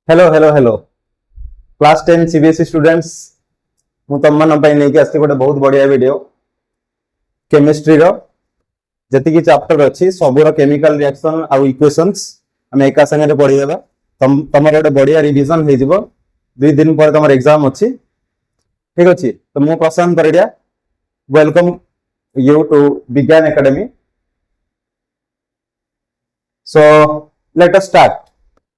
Hello class 10 CBSE students मु तुम मन नहीं आसती गोटे बहुत बढ़िया वीडियो केमिस्ट्री रो जति चैप्टर अच्छी सबूर केमिकल रिएक्शन आउ इक्वेशंस आम एका संगे पढ़ीदेवा तुम गोटे बढ़िया रिविजन हो 2 दिन पर तुम एग्जाम अच्छी ठीक अच्छे तो मु प्रशांत परिडिया वेलकम यू टू विज्ञान academy so let us start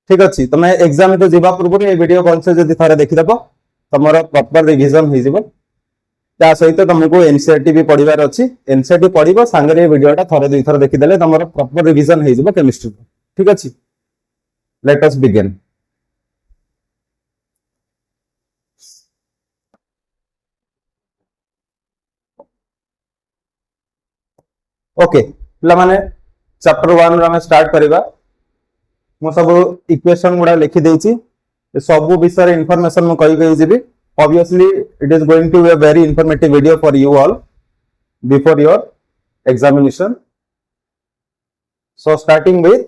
ठीक अच्छे तुम एग्जाम तो जीवा पूर्व ये वीडियो कॉल से जब थे देखीदेव तुम प्रॉपर रिविजन हो सहित तुमको एनसीईआरटी भी पढ़ार अच्छी एनसीईआरटी पढ़ सांगे ये वीडियोटा थे 2 थर देखीदे तुम प्रॉपर रिविजन हो केमिस्ट्री ठीक अच्छे लेट अस बिगिन ओके पे चैप्टर 1 आम स्टार्ट करवा मु सब इक्वेशन गुड़ा लिखी देछि सब विषय इनफॉरमेशन मु कहि जीवी obviously it is going to be a very informative video for you all before your examination so starting with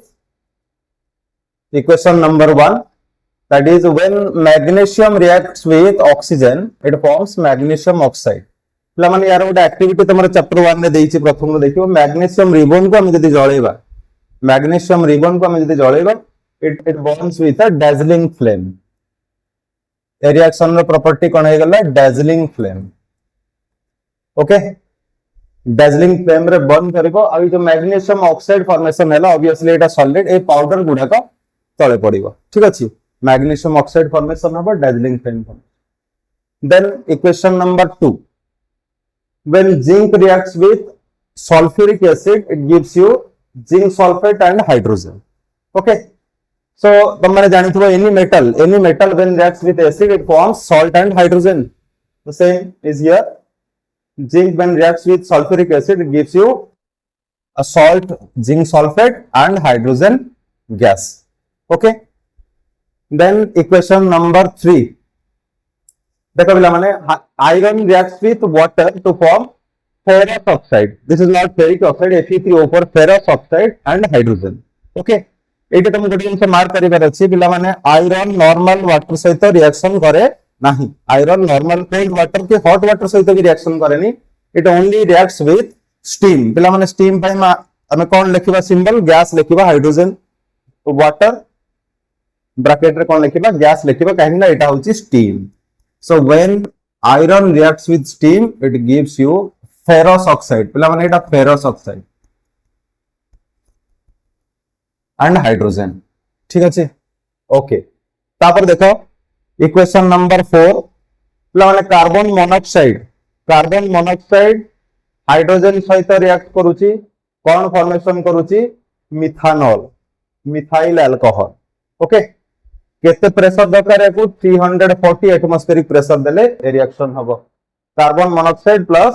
equation number 1 that is when magnesium reacts with oxygen it forms magnesium oxide माने यार गोटे activity तुम chapter 1 में देछि प्रथम देखियो magnesium ribbon को हम जदी जळेबा मैग्नीशियम रिबन को हम जदी जळेबा it burns with a dazzling flame ए रिएक्शन रो प्रॉपर्टी कोन हे गला dazzling flame okay dazzling flame रे बर्न करबो आ जो मैग्नीशियम ऑक्साइड फॉर्मेशन हैला ऑब्वियसली एटा सॉलिड ए पाउडर गुडा को तळे पड़िबो ठीक अछि मैग्नीशियम ऑक्साइड फॉर्मेशन हबो dazzling flame then equation number 2 when zinc reacts with sulfuric acid it gives you zinc sulfate and hydrogen okay so तुम जानी थो any metal when reacts with acid it forms salt and hydrogen the same is here zinc when reacts with sulfuric acid it gives you a salt zinc sulfate and hydrogen gas okay then equation number 3 देखो पिला माने iron reacts with water to form ferrous oxide this is not ferric oxide Fe3O4 ferrous oxide and hydrogen okay एटी तुम गोटे जिंस mark करिवार अछि पिला माने आयरन नॉर्मल वाटर सहित रिएक्शन करे नाही आयरन नॉर्मल प्लेन वाटर के हॉट वाटर सहित भी रिएक्शन करेनी it only reacts with steam पिला माने स्टीम पय हमें कोन लिखिबा सिंबल गैस लिखिबा हाइड्रोजन वाटर ब्रैकेट रे कोन लिखिबा गैस लिखिबा काहेना एटा होची steam So when iron reacts with steam, it gives you ferrous oxide. पिला माने इटा ferrous oxide and hydrogen. ठीक है ची? Okay. तापर देखो equation number 4. पिला माने carbon monoxide hydrogen सहित react करूची कौन formation करूची methanol, methyl alcohol. Okay. केते प्रेशर दरकार है 340 एटमॉस्फेरिक प्रेशर देले ए रिएक्शन हबो carbon monoxide plus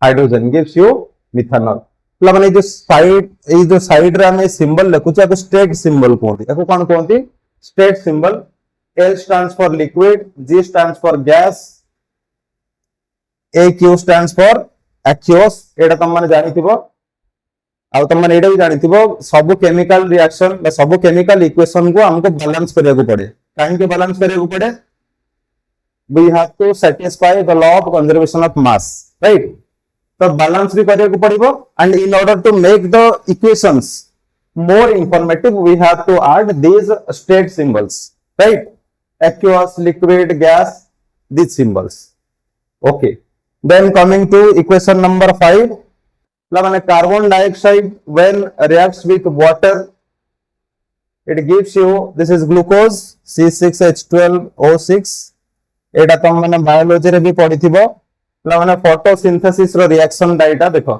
hydrogen gives you methanol मतलब माने जो साइड रे हम सिंबल लिखुछ आ स्टेट सिंबल कोंती एको कोन कोंती state symbol L stands for liquid G stands for gas AQ stands for aqueous एटा तुम माने जानिथिबो आ तुम माने एटा भी जानिथिबो सब केमिकल रिएक्शन सब केमिकल इक्वेशन को हमको बैलेंस करिया को पड़े काहे के बैलेंस करिया को पड़े we have to satisfy the law of conservation of mass right तो बैलेंस भी करिया को पड़िबो and in order to make the equations more informative we have to add these state symbols right aqueous liquid gas these symbols okay then coming to equation number 5 माने carbon dioxide when reacts with water it gives you this is glucose C6H12O6 एटा तुम माने biology रे भी पढिथिबो माने photosynthesis रो reaction data देखो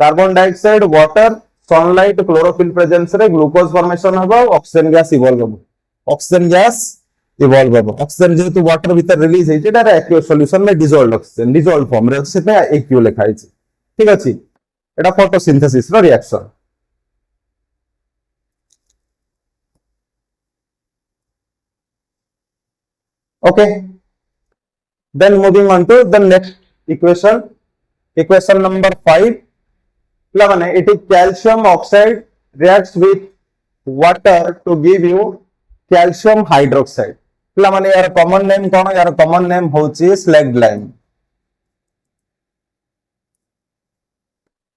carbon dioxide water sunlight chlorophyll presence रे ग्लूकोज फॉर्मेशन हबो ऑक्सीजन गैस इवॉल्व हबो ऑक्सीजन जेतु वाटर भीतर रिलीज हे जेटा एक्वियस सॉल्यूशन में डिसॉल्व्ड ऑक्सीजन डिसॉल्व्ड फॉर्म रे से पे एक्यू लिखाई छै ठीक अछि एटा फोटोसिंथेसिस रो reaction okay then moving on to the next equation number 5 माने it is calcium oxide reacts with water to give you calcium hydroxide पिला माने यार कॉमन नेम कोन यार कॉमन नेम होची स्लैग लाइम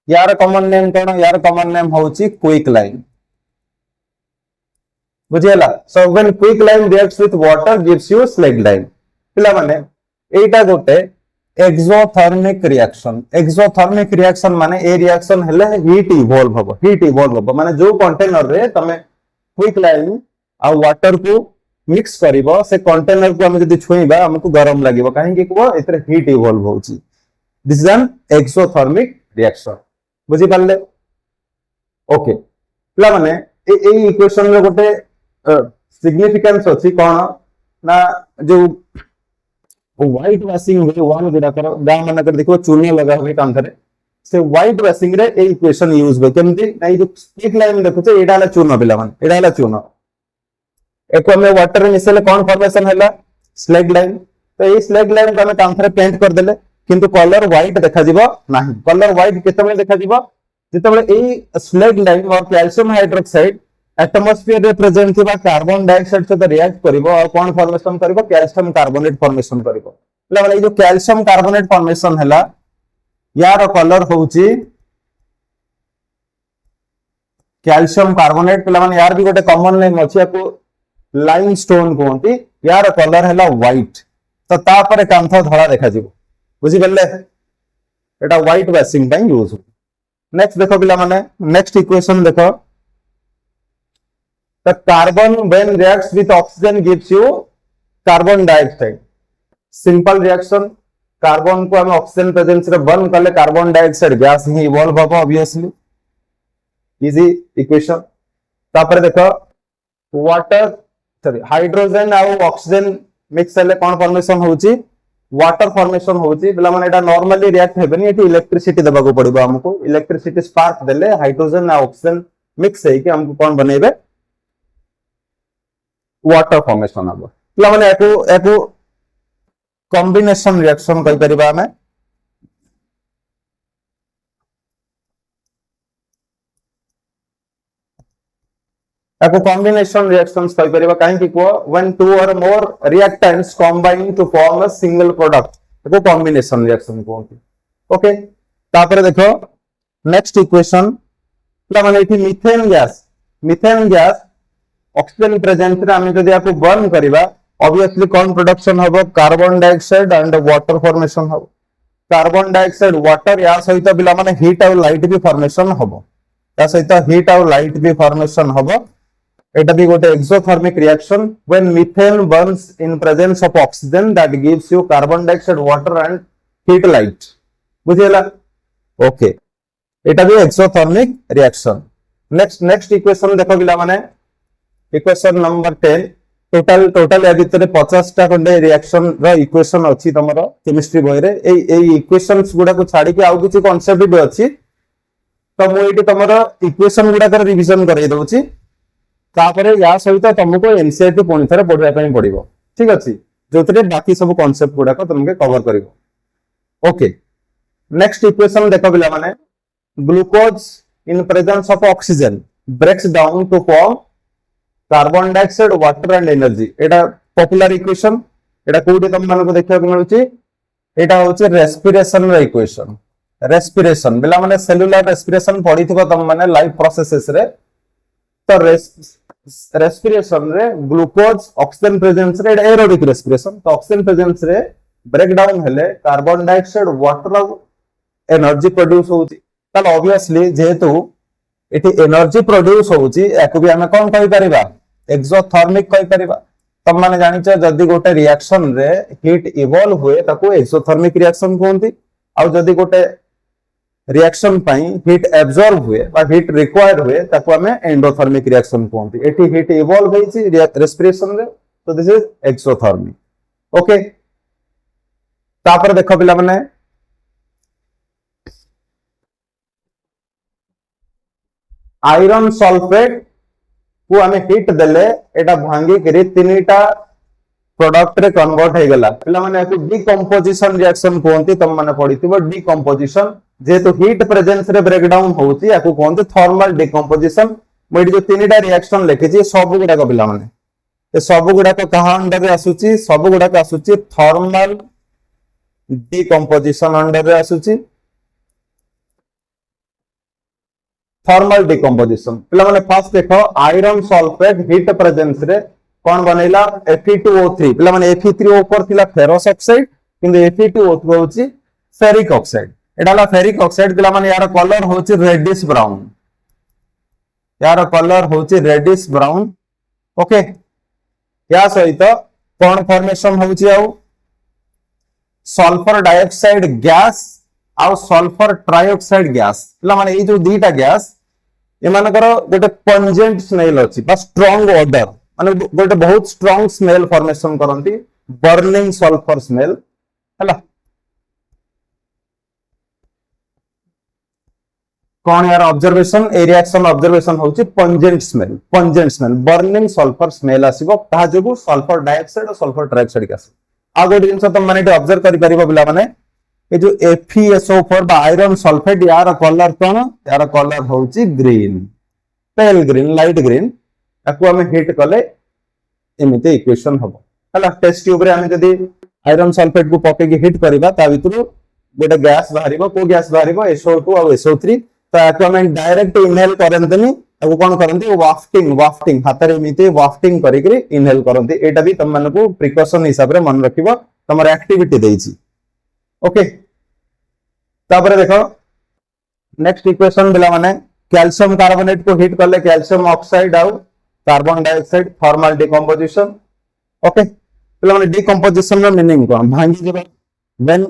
यार कॉमन नेम कोन यार कॉमन नेम होची क्विक लाइम बुझियला so when quick lime reacts with water gives you slaked lime पिला माने एटा गोटे एक्सोथर्मिक रिएक्शन माने ए रिएक्शन हेले हीट इवॉल्व हबो माने जो कंटेनर रे तमे क्विक लाइम आ वाटर को मिक्स करिवो से कंटेनर को हम जदी छुईबा हमको गरम लागिवो काहे कि को एतरे हीट इवॉल्व होउची this is an exothermic reaction बुझी पाले ओके पिला माने ए इक्वेशन रे गोटे सिग्निफिकेंस अछि कोन ना जो व्हाइट वॉशिंग हुए वन गुडा कर गां मन कर देखो चूने लगा हुए कांथरे से व्हाइट वॉशिंग रे ए इक्वेशन यूज बे केमती नै जो स्टिक लाइन देखो छे एडा हला चूना बिला मन एडा हला चूना एको हमें वाटर में मिसेले कोन फॉर्मेशन हला स्लैग लाइन तो ए स्लैग लाइन को हमें कांथरे पेंट कर देले किंतु कलर व्हाइट देखा जीवो नाही कलर व्हाइट केतबे देखा जीवो जेतबे ए स्लैग लाइन और कैल्शियम हाइड्रोक्साइड एटमॉस्फेयर रे प्रेजेंट थिबा कार्बन डाइऑक्साइड सहित रिएक्ट करिवो और कोन फॉर्मेशन करिवो कैल्शियम कार्बोनेट फॉर्मेशन करिवो मतलब जो कैल्शियम कार्बोनेट फॉर्मेशन हला यार कलर होउची कैल्शियम कार्बोनेट पिला माने यार भी गोटे कॉमन नेम अछि याको लाइमस्टोन कोंती यार कलर हला व्हाइट तो ता पर कांथ धळा देखा जिवो बुझी बल्ले एटा व्हाइट वॉशिंग टाइम यूज हो नेक्स्ट देखो पिला माने नेक्स्ट इक्वेशन देखो the carbon when reacts with oxygen gives you carbon dioxide simple reaction carbon को हम ऑक्सीजन प्रेजेंस रे बर्न करले कार्बन डाइऑक्साइड गैस ही इवॉल्व होबो ऑब्वियसली इजी इक्वेशन तापर देखो वाटर सॉरी हाइड्रोजन और ऑक्सीजन मिक्स हेले कोन फॉर्मेशन होउची वाटर फॉर्मेशन होउची बिला माने एटा नॉर्मली रिएक्ट हेबनी एटी इलेक्ट्रिसिटी देबाको पड़िबो हमको इलेक्ट्रिसिटी स्पार्क देले हाइड्रोजन और ऑक्सीजन मिक्स हे कि हमको कोन बनेबे वाटर फॉर्मेशन हम माने एको कॉम्बिनेशन रिएक्शन कहि परिबा हमें एको कॉम्बिनेशन रिएक्शंस कहि परिबा काहे कि को when two or more reactants combine to form a single product एको कॉम्बिनेशन रिएक्शन कोंती ओके तापर देखो नेक्स्ट इक्वेशन माने इथि मीथेन गैस ऑक्सीजन प्रेजेंस रे हम जदी आपको बर्न करिबा ऑब्वियसली कौन प्रोडक्शन हबो carbon dioxide and water formation हबो कार्बन डाइऑक्साइड वाटर या सहित बिला माने हीट और लाइट भी फॉर्मेशन हबो या सहित हीट और लाइट भी फॉर्मेशन हबो एटा भी गोटे exothermic reaction when methane burns in presence of oxygen that gives you carbon dioxide water and heat light बुझियला ओके एटा भी एक्सोथर्मिक रिएक्शन नेक्स्ट इक्वेशन देखो बिला माने इक्वेशन नंबर 10 टोटल या भीतर 50 टा खंडे रिएक्शन रो इक्वेशन अछि तमरो केमिस्ट्री बॉय रे ए इक्वेशंस गुडा को छाडी के आउ किछि कांसेप्ट भी अछि तो मु एटी तमरो इक्वेशन गुडा कर रिवीजन करै दउछि तापरे या सहित तुमको एनसीईआरटी पुणी थरे पढिबा पई पडिबो ठीक अछि जोतरे बाकी सब कांसेप्ट गुडा को तुमके कवर करिवो ओके नेक्स्ट इक्वेशन देखो बिला माने glucose in presence of oxygen breaks down to form carbon dioxide water and energy एटा पॉपुलर इक्वेशन एटा कोडी तम मानको देखिया को मिलुची एटा होचे रेस्पिरेशन रे इक्वेशन रेस्पिरेशन बिला माने सेलुलर रेस्पिरेशन पढिथिबो तम माने लाइफ प्रोसेसेस रे तो रेस्पिरेशन रे ग्लूकोज ऑक्सीजन प्रेजेंस रे एरोबिक रेस्पिरेशन तो ऑक्सीजन प्रेजेंस रे ब्रेक डाउन हेले carbon dioxide water energy produce होची तल ऑब्वियसली जेहेतु इति एनर्जी प्रोड्यूस होउची एको भी हमें कोन कहि परिबा एक्सोथर्मिक कहि परिबा तम माने जानि छ जदी गोटे रिएक्शन रे हीट इवॉल्व हुए ताको एक्सोथर्मिक रिएक्शन कोंती आ जदी गोटे रिएक्शन पई हीट एब्जॉर्ब हुए बा हीट रिक्वायर्ड हुए ताको हमें एंडोथर्मिक रिएक्शन कोंती एठी हीट इवॉल्व होईची रेस्पिरेशन रे तो दिस इज एक्सोथर्मिक ओके तापर देखो पिला माने आयरन सल्फेट को हमें हिट देले एटा भांगी करी तीनटा प्रोडक्ट रे कन्वर्ट हे गेला पिला माने एको डिकम्पोजिशन रिएक्शन कोंती तम माने पढिथिबो डिकम्पोजिशन जेतु हीट प्रेजेंस रे ब्रेक डाउन होउची एको कोंती थर्मल डिकम्पोजिशन मोइडी जो तीनटा रिएक्शन लेखिची सब गुडा को पिला माने ए सब गुड़ाक कहा अंडर रे आसुची सब गुड़ाक आसुची थर्मल डिकम्पोजिशन अंडर रे आसुची थर्मल डिकम्पोजिशन पिला माने फर्स्ट देखो आयरन सल्फेट हीट प्रेजेंस रे कौन बनैला Fe2O3 पिला माने Fe3O ऊपर थिला फेरस ऑक्साइड किंतु Fe2O3 होची फेरिक ऑक्साइड एडाला फेरिक ऑक्साइड पिला माने यार कलर होची रेडिश ब्राउन यार कलर होची रेडिश ब्राउन ओके या सहित कौन फॉर्मेशन होची आउ सल्फर डाइऑक्साइड गैस आउ सल्फर ट्राइऑक्साइड गैस पिला माने ए जो दीटा गैस एमानकर गोटे पंजेंट स्मेल अछि बा स्ट्रांग ऑर्डर माने गोटे बहुत स्ट्रांग स्मेल फॉर्मेशन करंती बर्निंग सल्फर स्मेल हला कौन यार ऑब्जर्वेशन ए रिएक्शन ऑब्जर्वेशन होची pungent smell burning sulphur smell आसीबो ता जोगु सल्फर डाइऑक्साइड और सल्फर ट्राइऑक्साइड गैस आ गोटे जिंस तुम माने ऑब्जर्व करि परिबो बिला माने ये जो FeSO4 बा आयरन सल्फेट यार कलर कौन यार कलर होची ग्रीन पेल ग्रीन लाइट ग्रीन ताकू हमें हिट कले एमिते इक्वेशन हबो हला टेस्ट ट्यूब रे हमें जदी आयरन सल्फेट को पके के हिट करबा ता भितरु गोटे गैस बाहरिबो को गैस बाहरिबो SO2 और SO3 ताकू हमें डायरेक्ट इनहेल करंतनी ताकू कोन करंती वाफ्टिंग हाथ रे एमिते वाफ्टिंग करी करी इनहेल करंती एटा भी तुम माने को प्रिकॉशन हिसाब रे मन रखिबो तमर एक्टिविटी देइची ओके तापर देखो नेक्स्ट इक्वेशन बिला माने कैल्शियम कार्बोनेट को हिट करले कैल्शियम ऑक्साइड आउ carbon dioxide thermal decomposition okay बिला माने डिकम्पोजिशन रो मीनिंग कोन भांगी जेबे when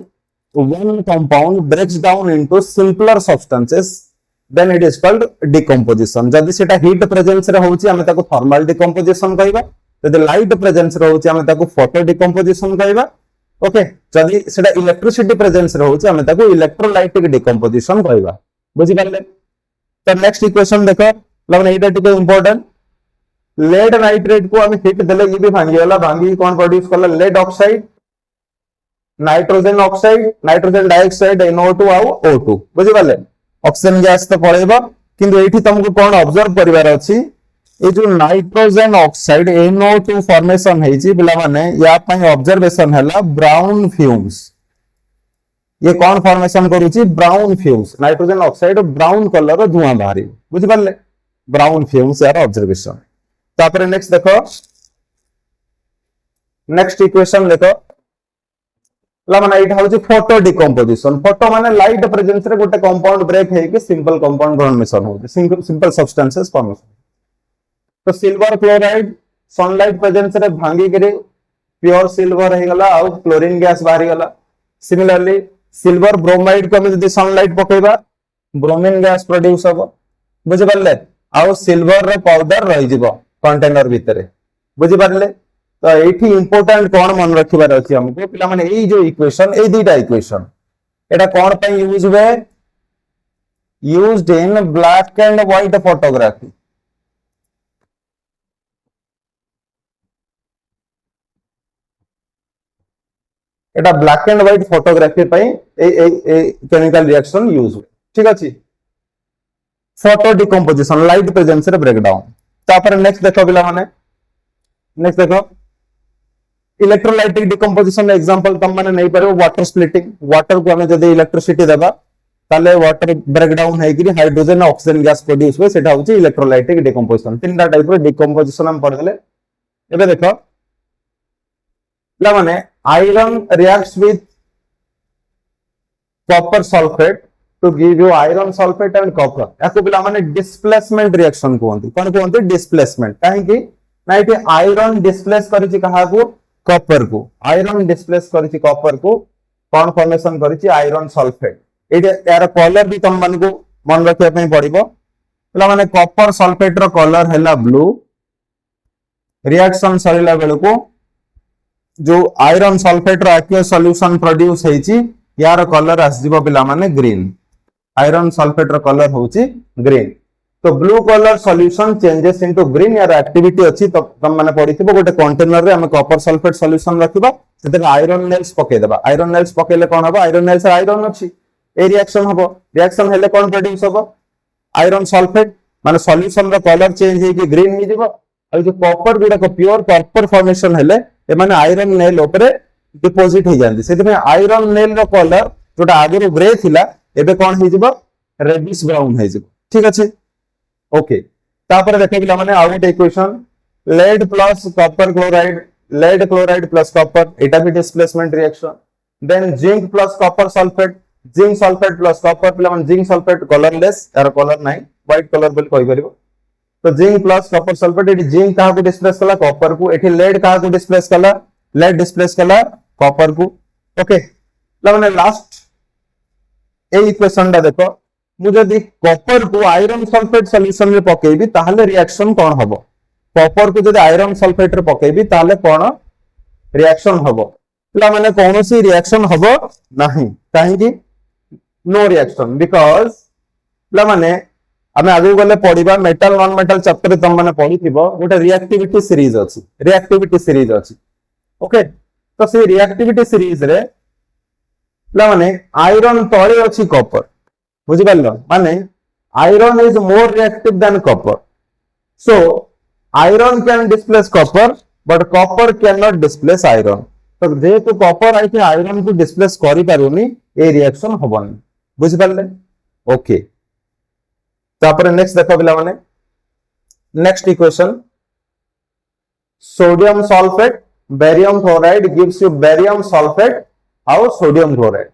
one compound breaks down into simpler substances then it is called decomposition जदि सेटा हीट प्रेजेंस रे होची हमें ताको थर्मल डिकम्पोजिशन कहबा जदि लाइट प्रेजेंस रे होची हमें ताको फोटो डिकम्पोजिशन कहबा ओके जदि सेटा इलेक्ट्रिसिटी प्रेजेंस रे होची हमें ताको इलेक्ट्रोलाइटिक डिकम्पोजिशन कहबा बुझि पारले तो नेक्स्ट इक्वेशन देखो लगन एटा टिके इंपोर्टेंट लेड नाइट्रेट को हमें हिट देले ये भी भांगी वाला भांगी कौन प्रोड्यूस करला lead oxide nitrogen oxide nitrogen dioxide NO2 आउ O2 बुझि पारले ऑक्सीजन गैस तो पळेबा किंतु एठी तुमको कोन ऑब्जर्व करिवार अछि ए जो नाइट्रोजन ऑक्साइड NO2 फॉर्मेशन हेची बिला माने या पई ऑब्जर्वेशन हला ब्राउन फ्यूम्स ये कौन फॉर्मेशन करूची brown fumes nitrogen oxide brown colour रो धुआं बाहरी बुझि पारले ब्राउन फ्यूम्स यार ऑब्जर्वेशन तापर नेक्स्ट देखो नेक्स्ट इक्वेशन देखो ला माने एटा होची फोटो डिकम्पोजिशन फोटो माने लाइट प्रेजेंस रे गोटे कंपाउंड ब्रेक हे कि सिंपल कंपाउंड फॉर्मेशन होची सिंपल सब्सटेंसेस फॉर्मेशन तो सिल्वर क्लोराइड सनलाइट प्रेजेंस रे भांगी करे प्योर सिल्वर हे गला और क्लोरीन गैस बाहरी गला सिमिलरली सिल्वर ब्रोमाइड को हम यदि सनलाइट पकेबा ब्रोमीन गैस प्रोड्यूस होबो बुझि पारले और सिल्वर रो पाउडर रहि जिवो कंटेनर भितरे बुझि पारले तो एठी इंपोर्टेंट कोन मन रखिबार अछि हमको पिला माने एई जो इक्वेशन ए दुईटा इक्वेशन एटा कोन पई यूज हुए used in black and white photography Etah black and white photography पई ए केमिकल रिएक्शन यूज हुए ठीक अछि फोटो डिकम्पोजिशन लाइट प्रेजेंस रे ब्रेकडाउन तापर नेक्स्ट देखो पिला माने नेक्स्ट देखो इलेक्ट्रोलाइटिक डिकम्पोजिशन एग्जांपल तुम माने नहीं पारे वाटर स्प्लिटिंग वाटर को हमें जदि इलेक्ट्रिसिटी देबा ताले वाटर ब्रेकडाउन है कि हाइड्रोजन ऑक्सीजन गैस प्रोड्यूस हुए सेटा होची इलेक्ट्रोलाइटिक डिकम्पोजिशन तीनटा टाइप रो डिकम्पोजिशन हम पढ़ले एबे देखो ला माने iron reacts with copper sulphate to give you iron sulphate and copper याको पिला माने डिस्प्लेसमेंट रिएक्शन कोंती कोन कोंती डिस्प्लेसमेंट काहे कि ना इते आयरन डिस्प्लेस करिछि कहा को कॉपर को आयरन डिस्प्लेस करिछि कॉपर को कोन फॉर्मेशन करिछि आयरन सल्फेट एटे यार कलर भी तुम मन को मन रखिया पई पड़िबो पिला माने कॉपर सल्फेट रो कलर हैला ब्लू रिएक्शन सरिला बेल को जो आयरन सल्फेट रो एक्वस सॉल्यूशन प्रोड्यूस हेछि यार कलर आस जिवो पिला माने ग्रीन आयरन सल्फेट रो कलर होछि ग्रीन तो blue colour solution changes into green यार एक्टिविटी अछि तो तुम माने पढिथिबो गोटे कंटेनर रे हम कॉपर सल्फेट सॉल्यूशन रखिबा सेते आयरन नेल्स पके देबा आयरन नेल्स पकेले कोन हबो आयरन नेल्स आयरन अछि ए रिएक्शन हबो रिएक्शन हेले कोन प्रोड्यूस हबो आयरन सल्फेट माने सॉल्यूशन रो कलर चेंज हे कि ग्रीन हे जिवो आ जो कॉपर गुडा को प्योर कॉपर फॉर्मेशन हेले ए माने आयरन नेल ऊपर डिपोजिट हो जांदी सेते में आयरन नेल रो कलर जोटा आगुरु ग्रे थिला एबे कोन हे जिवो रेडिश ब्राउन हे जिवो ठीक अछि ओके तापर देखो पिला माने out equation lead plus copper chloride plus copper एटा भी displacement reaction then zinc plus copper sulphate zinc sulphate plus copper पिला माने जिंक सल्फेट कलरलेस यार कलर नाही व्हाइट कलर बोल कहि परिबो तो जिंक प्लस कॉपर सल्फेट एटी जिंक कहा को डिस्प्लेस कला कॉपर को एटी लेड कहा को डिस्प्लेस कला लेड डिस्प्लेस कला कॉपर को ओके पिला माने लास्ट ए इक्वेशन दा देखो मु जदी कॉपर को आयरन सल्फेट सॉल्यूशन रे पकेबी ताहले रिएक्शन कोन हबो कॉपर को जदी आयरन सल्फेट रे पकेबी ताहले कोन रिएक्शन हबो पिला माने कोनोसी रिएक्शन हबो नाही काहे कि नो रिएक्शन बिकॉज़ पिला माने हमें आगे गले पढिबा मेटल नॉन मेटल चैप्टर रे तुम माने पढिथिबो गोटे रिएक्टिविटी सीरीज अछि ओके तो से रिएक्टिविटी सीरीज रे पिला माने आयरन तळे अछि कॉपर बुझि पारलो माने iron is more reactive than copper so iron can displace copper but copper can not displace iron तो जेहेतु कॉपर आइते आयरन को डिस्प्लेस करि पारुनी ए रिएक्शन हबनी बुझि पारले ओके तापर नेक्स्ट देखो पिला माने next equation sodium sulphate barium chloride gives you barium sulphate और सोडियम क्लोराइड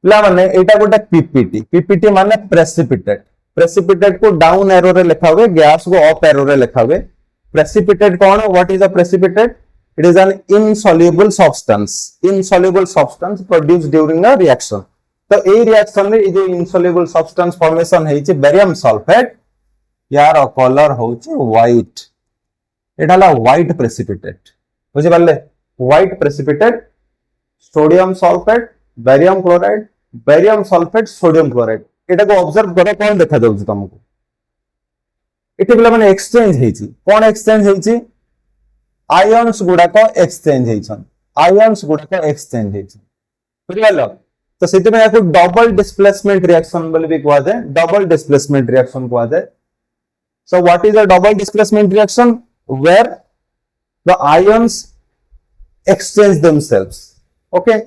पिला माने एटा गोटे पीपीटी माने प्रेसिपिटेट को डाउन एरो रे लिखा हुए गैस को अप एरो रे लिखा हुए प्रेसिपिटेट कौन what is a precipitate it is an insoluble substance produced during a reaction तो ए रिएक्शन रे जो इनसॉल्युबल सब्सटेंस फॉर्मेशन हेछि बेरियम सल्फेट यार कलर होछि व्हाइट एटाला व्हाइट प्रेसिपिटेट बुझि पारले white precipitate sodium sulphate barium sulphate sodium chloride एटा को ऑब्जर्व करो कोन देखा जाउछ तुमको एटे पिला माने एक्सचेंज हेछि कोन एक्सचेंज हेछि आयन्स गुडा को एक्सचेंज हेछन बुझिगलो तो सेते में याको डबल डिस्प्लेसमेंट रिएक्शन बोली भी कहवा जाय डबल डिस्प्लेसमेंट रिएक्शन कहवा जाय so what is a double displacement reaction where the ions exchange themselves okay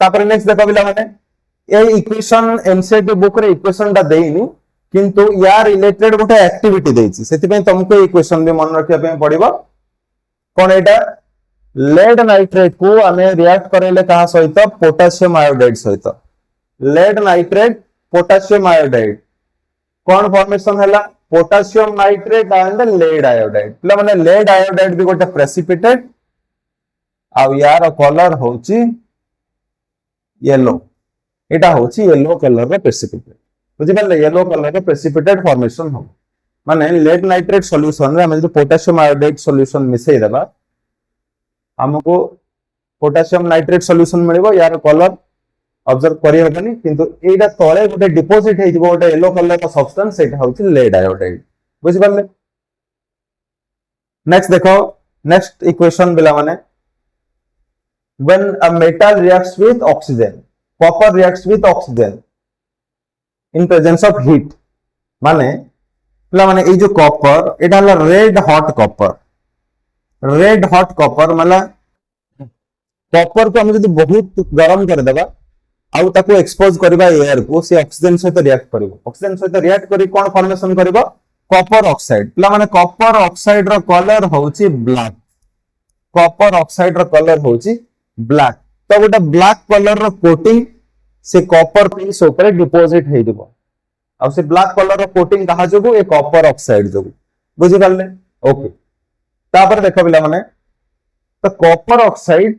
तापर नेक्स्ट देखो पिला माने ए इक्वेशन एनसीईआरटी बुक रे इक्वेशन दा देइनी किंतु या रिलेटेड गोटे एक्टिविटी देइछि सेति पे तुमको इक्वेशन भी मन रखिया पे पड़िबो कोन एटा लेड नाइट्रेट को हमें रिएक्ट करेले कहा सहित पोटेशियम आयोडाइड सहित लेड नाइट्रेट पोटेशियम आयोडाइड कोन फॉर्मेशन हैला potassium nitrate and lead iodide पिला माने लेड आयोडाइड भी गोटे प्रेसिपिटेट आ यार कलर होची येलो एटा होची येलो कलर रे प्रेसिपिटेट बुझि पाले येलो कलर रे प्रेसिपिटेट फॉर्मेशन हो माने लेड नाइट्रेट सॉल्यूशन रे हम जो पोटेशियम आयोडाइड सॉल्यूशन मिसई देबा हमको पोटेशियम नाइट्रेट सॉल्यूशन मिलिबो यार कलर ऑब्जर्व करि होबनी किंतु एटा तळे गोटे डिपॉजिट हे जिवो गोटे येलो कलर का सब्सटेंस एटा होची लेड आयोडाइड बुझि पाले नेक्स्ट देखो नेक्स्ट इक्वेशन बिला माने when a metal reacts with oxygen copper reacts with oxygen in presence of heat माने पिला माने ए जो कॉपर एटा हला रेड हॉट कॉपर माला कॉपर को हम जदी बहुत गरम कर देबा आउ ताको एक्सपोज करबा एयर को से ऑक्सीजन सहित रिएक्ट करिवो ऑक्सीजन सहित रिएक्ट करी कोन फॉर्मेशन करिवो कॉपर ऑक्साइड पिला माने कॉपर ऑक्साइड रो कलर होची ब्लैक कॉपर ऑक्साइड रो कलर होची ब्लैक तो गोटे ब्लैक कलर रो कोटिंग से कॉपर पीस ऊपर डिपॉजिट हे दिबो आ से ब्लैक कलर रो कोटिंग कहा जोगु ए कॉपर ऑक्साइड जोगु बुझि पाले ओके तापर देखो पिला माने तो कॉपर ऑक्साइड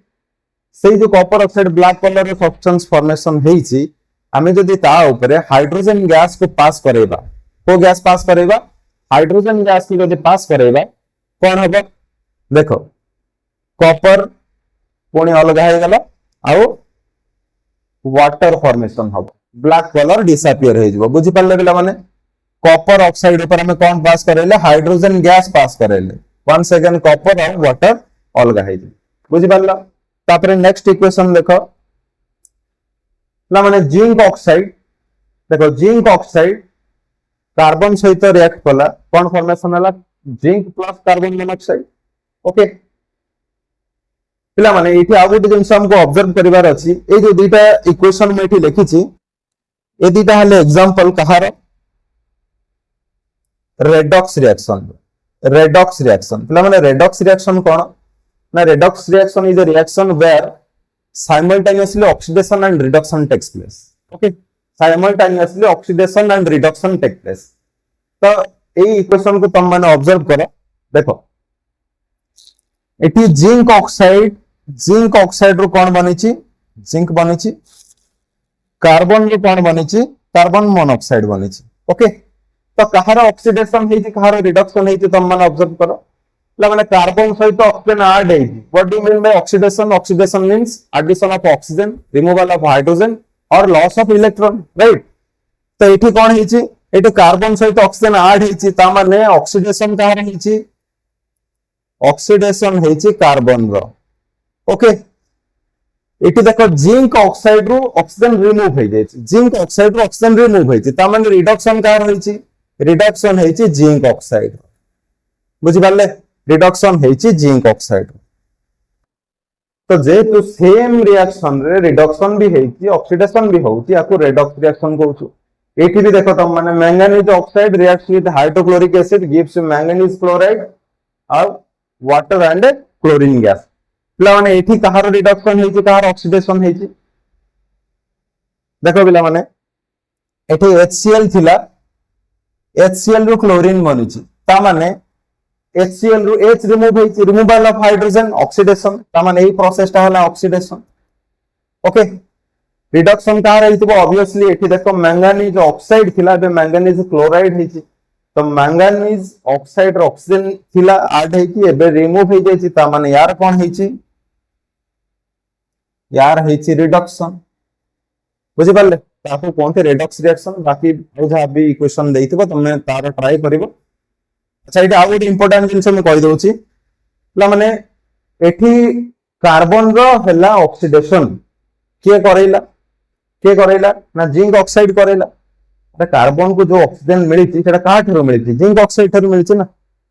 से जो कॉपर ऑक्साइड ब्लैक कलर रो सब्सटेंस फॉर्मेशन हेछि हमें जदी ता ऊपर हाइड्रोजन गैस को पास करेबा को गैस पास करेबा हाइड्रोजन गैस की जदी पास करेबा कोन होबो देखो कॉपर पुणी अलग हो गला आउ वाटर फॉर्मेशन हम ब्लैक कलर डिसअपियर हो जिवो बुझि पाले पिला माने कॉपर ऑक्साइड ऊपर हमें कौन पास करेले हाइड्रोजन गैस पास करेले वन सेकंड कॉपर और वाटर अलग हो जिवो बुझि पाला तापर नेक्स्ट इक्वेशन देखो ना माने जिंक ऑक्साइड देखो जिंक ऑक्साइड कार्बन सहित रिएक्ट कला कौन फॉर्मेशन हला zinc plus carbon monoxide okay पिला माने एठी आ गोटे जिंस हमको ऑब्जर्व करिवार अछि ए जो दुईटा इक्वेशन में एठी लिखिछि ए दुईटा हले एग्जांपल कहार रेडॉक्स रिएक्शन पिला माने रेडॉक्स रिएक्शन कोन ना redox reaction is a reaction where simultaneously oxidation and reduction takes place okay simultaneously oxidation and reduction take place तो ए इक्वेशन को तुम माने ऑब्जर्व करो देखो एटी जिंक ऑक्साइड रो कौन बनिछि जिंक बनिछि कार्बन रो कौन बनिछि कार्बन मोनोऑक्साइड बनिछि ओके तो कहार ऑक्सीडेशन हेछि कहार रिडक्शन हेछि तुम माने ऑब्जर्व करो माने कार्बन सहित ऑक्सीजन ऐड हेछि what do you mean by oxidation means addition of oxygen removal of hydrogen or loss of electron right तो एठी कौन हेछि एठी कार्बन सहित ऑक्सीजन ऐड हेछि ता माने ऑक्सीडेशन कहार हेछि ऑक्सीडेशन हेछि कार्बन रो ओके एठी देखो जिंक ऑक्साइड रो ऑक्सीजन रिमूव हे जायछि जिंक ऑक्साइड रो oxygen remove हेछि ता माने रिडक्शन कहार हेछि रिडक्शन हेछि जिंक ऑक्साइड बुझि पाले रिडक्शन हेछि जिंक ऑक्साइड तो जेतु सेम रिएक्शन रे रिडक्शन भी हेछि ऑक्सीडेशन भी होउछि याकू रेडॉक्स रिएक्शन कहउछु एठी भी देखो तुम माने manganese oxide reacts with hydrochloric acid gives manganese chloride और वाटर एंड क्लोरीन गैस पिला माने एठी कहार रिडक्शन हेछि कहार ऑक्सीडेशन हेछि देखो पिला माने एठी HCl थिला HCl रो क्लोरीन बनिछि ता माने HCl रो H रिमूव हेछि रिमूवल ऑफ हाइड्रोजन ऑक्सीडेशन ता माने एही प्रोसेस ता हला ऑक्सीडेशन ओके रिडक्शन कहार हेतिबो ऑब्वियसली एठी देखो मैंगनीज ऑक्साइड थिला बे मैंगनीज क्लोराइड हेछि तो मैंगनीज ऑक्साइड रो ऑक्सीजन थिला ऐड हेछि एबे रिमूव हे जायछि ता माने यार कोन हेछि यार हेछि रिडक्शन बुझि पाले ताको कोनते रेडॉक्स रिएक्शन बाकी बुझा भी इक्वेशन देइथिबो तमे तार ट्राई करिवो अच्छा इटा आउट इंपोर्टेंट जिंस में कहि दउछि ला माने एठी कार्बन रो हला ऑक्सीडेशन के करैला ना जिंक ऑक्साइड करैला कार्बन को जो ऑक्सीजन मिली सेटा कहा ठरो मिली जिंक ऑक्साइड ठरो मिली ना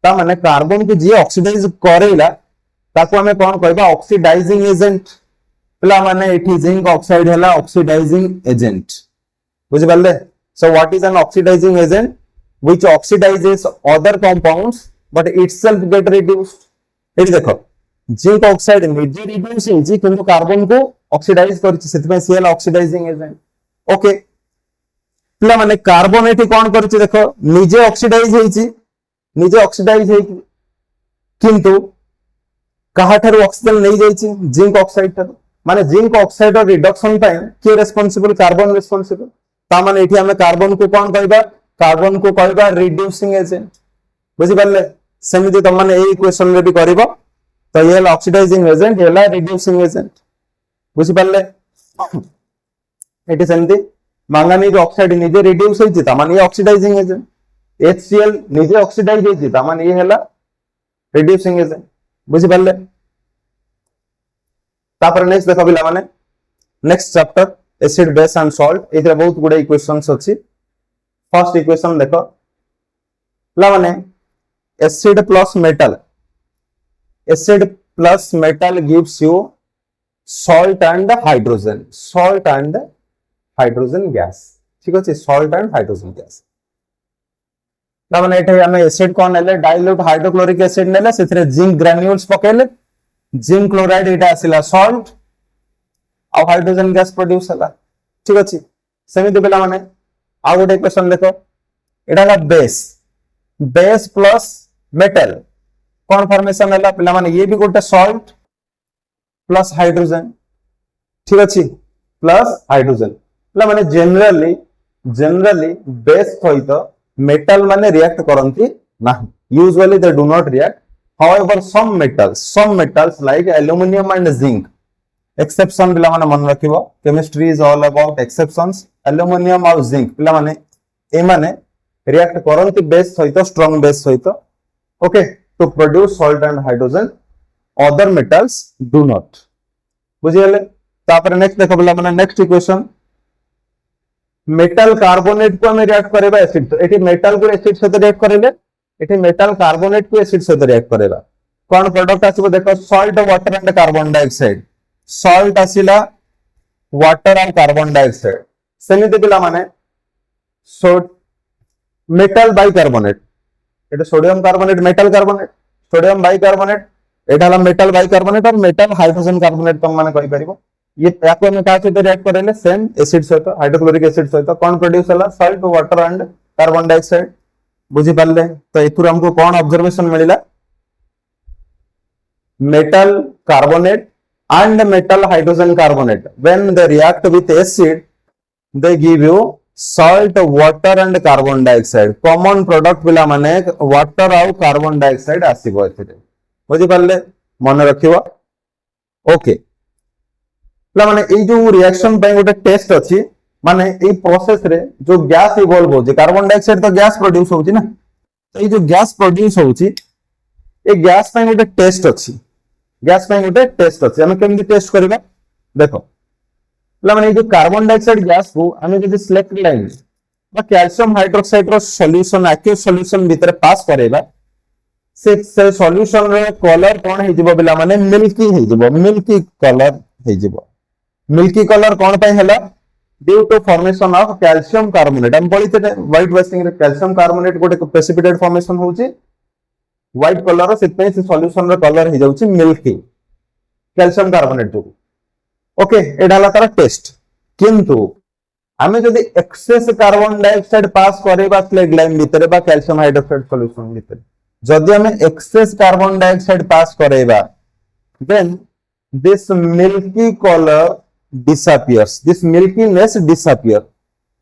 ता माने कार्बन को जे ऑक्सीडाइज करैला ताको हमें कोन कहबा ऑक्सीडाइजिंग एजेंट पिला माने एठी जिंक ऑक्साइड हला ऑक्सीडाइजिंग एजेंट बुझि पाले so what is an oxidizing agent which oxidizes other compounds but itself get reduced एठी देखो जिंक ऑक्साइड निजे रिड्यूस हेछि किंतु कार्बन को ऑक्सीडाइज करछि सेति में सीएल ऑक्सीडाइजिंग एजेंट ओके पिला माने कार्बन एठी कोन करछि देखो निजे ऑक्सीडाइज हेछि किंतु कहा ठारू ऑक्सीजन नै जायछि जिंक ऑक्साइड ठारू माने जिंक ऑक्साइड रो रिडक्शन टाइम के रेस्पोंसिबल कार्बन रेस्पोंसिबल ता माने एठी हमें कार्बन को कोन कहबा कार्बन को कहबा रिड्यूसिंग एजेंट बुझि पाले सेमिति त माने ए इक्वेशन रे भी करबो तो ये ऑक्सीडाइजिंग एजेंट हेला रिड्यूसिंग एजेंट बुझि पाले एठी सेमिति मैंगनीज ऑक्साइड निजे रिड्यूस हेछि त माने ये ऑक्सीडाइजिंग एजेंट HCl निजे ऑक्सीडाइज हेछि त माने ये हेला रिड्यूसिंग एजेंट बुझि पाले तापर नेक्स्ट देखो बिला माने next chapter acid base and salt एथरे बहुत गुडे इक्वेशंस अछि फर्स्ट इक्वेशन देखो ला माने acid plus metal gives you salt and hydrogen gas ठीक अछि सॉल्ट एंड हाइड्रोजन गैस ला माने एठे हमें एसिड कोन नेले डाइल्यूट हाइड्रोक्लोरिक एसिड नेले सेथरे जिंक ग्रैन्युल्स पकेले जिंक क्लोराइड एटा आसिला सॉल्ट आ हाइड्रोजन गैस प्रोड्यूस हला ठीक अछि सेमिति बेला माने आ गोटे इक्वेशन देखो एटा बेस प्लस मेटल कौन फॉर्मेशन है पिला माने ये भी गोटे सॉल्ट प्लस हाइड्रोजन ठीक अच्छी प्लस हाइड्रोजन पिला माने जनरली बेस सहित मेटल माने रिएक्ट करंती नाही usually they do not react however some metals like aluminium and zinc exception पिला माने मन रखिबो chemistry is all about exceptions aluminium और जिंक पिला माने ए माने रिएक्ट करंती बेस सहित स्ट्रांग बेस सहित okay to produce salt and hydrogen other metals do not बुझियले तापर नेक्स्ट देखो पिला माने नेक्स्ट इक्वेशन मेटल कार्बोनेट को हम रिएक्ट करेबा एसिड तो एठी मेटल को एसिड से रिएक्ट करेले एठी मेटल कार्बोनेट को एसिड सहित रिएक्ट करेगा कौन प्रोडक्ट आसीबो देखो salt water and carbon dioxide salt आसीला वाटर एंड कार्बन डाइऑक्साइड सेमिति पिला माने सो मेटल बाइकार्बोनेट एटा sodium carbonate metal carbonate sodium bicarbonate एटा हला मेटल बाइकार्बोनेट और मेटल हाइड्रोजन कार्बोनेट तुम माने कहि परिबो ये याको हम का सहित रिएक्ट करेले सेम एसिड सहित हाइड्रोक्लोरिक एसिड सहित कौन प्रोड्यूस होला salt water and carbon dioxide बुझी पाले तो एथुर हमको कौन observation मिलिला metal carbonate and metal hydrogen carbonate when they react with acid they give you salt water and carbon dioxide common product पिला माने water और carbon dioxide आसीबो एथिरे बुझी पाले मन रखिबो ओके पिला माने ए जो रिएक्शन पय गोटे टेस्ट अछि माने ए प्रोसेस रे जो गैस इवॉल्व होची कार्बन डाइऑक्साइड तो गैस प्रोड्यूस होची ना तो ए जो गैस प्रोड्यूस होची ए गैस पय गोटे टेस्ट अछि गैस पे गोटे टेस्ट अछि हम केमि टेस्ट करबा देखो ला माने जो कार्बन डाइऑक्साइड गैस को हम जदी सिलेक्ट लाइन बा कैल्शियम हाइड्रोक्साइड रो सॉल्यूशन एक्टिव सॉल्यूशन भीतर पास करेबा से सॉल्यूशन रे कलर कोन हे जिवो बिला माने मिल्की हे जिवो मिल्की कलर हे जिवो मिल्की कलर कोन पे हला due to formation of calcium carbonate हम पढिते व्हाइट वेस्टिंग रे कैल्शियम कार्बोनेट गोटे प्रेसिपिटेट फॉर्मेशन होची व्हाइट कलर से सॉल्यूशन रो कलर हे जाउची मिल्की कैल्शियम कार्बोनेट जो ओके एडाला तार टेस्ट किंतु हमें जदी एक्सेस कार्बन डाइऑक्साइड पास करेबा स्लेग लाइन भीतर बा कैल्शियम हाइड्रोक्साइड सॉल्यूशन भीतर जदी हमें एक्सेस कार्बन डाइऑक्साइड पास करेबा then this milky colour disappears this milkiness disappear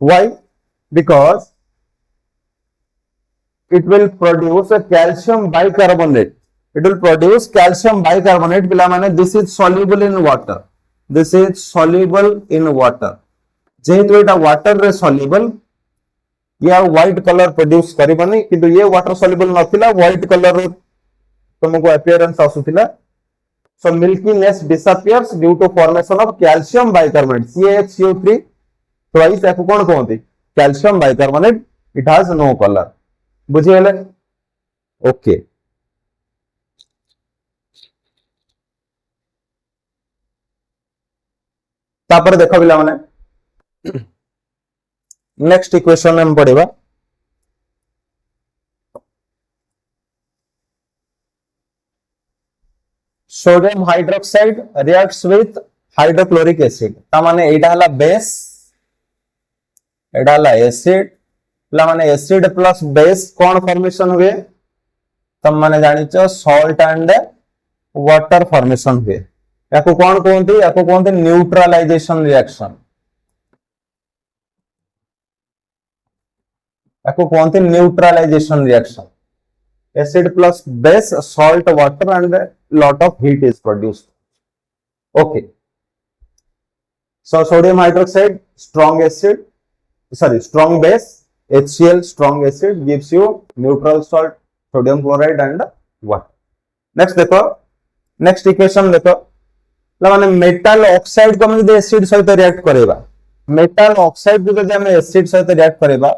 why because it will produce a calcium bicarbonate it will produce calcium bicarbonate bila mane this is soluble in water जेहेतु एटा water रे soluble या white colour produce करबनी किंतु ये water soluble नथिला white colour तुमको appearance आसुथिला so milkiness disappears due to formation of calcium bicarbonate CaHCO3 twice याको कोन कहंती calcium bicarbonate it has no color बुझियले ओके तापर देखो बिला माने नेक्स्ट इक्वेशन हम पढ़िबा sodium hydroxide reacts with hydrochloric acid ता माने एटा हला बेस एटा हला एसिड ला माने एसिड प्लस बेस कोन फॉर्मेशन हुए तम माने जानिचो सॉल्ट एंड वाटर फॉर्मेशन हुए याको कोन कहंती न्यूट्रलाइजेशन रिएक्शन याको कहंती neutralisation reaction acid plus base salt water and lot of heat is produced okay so sodium hydroxide strong base HCl strong acid gives you neutral salt sodium chloride and water next देखो next equation देखो माने metal oxide को हम जदि acid सहित react करेबा metal oxide को जदि हम एसिड सहित रिएक्ट करेबा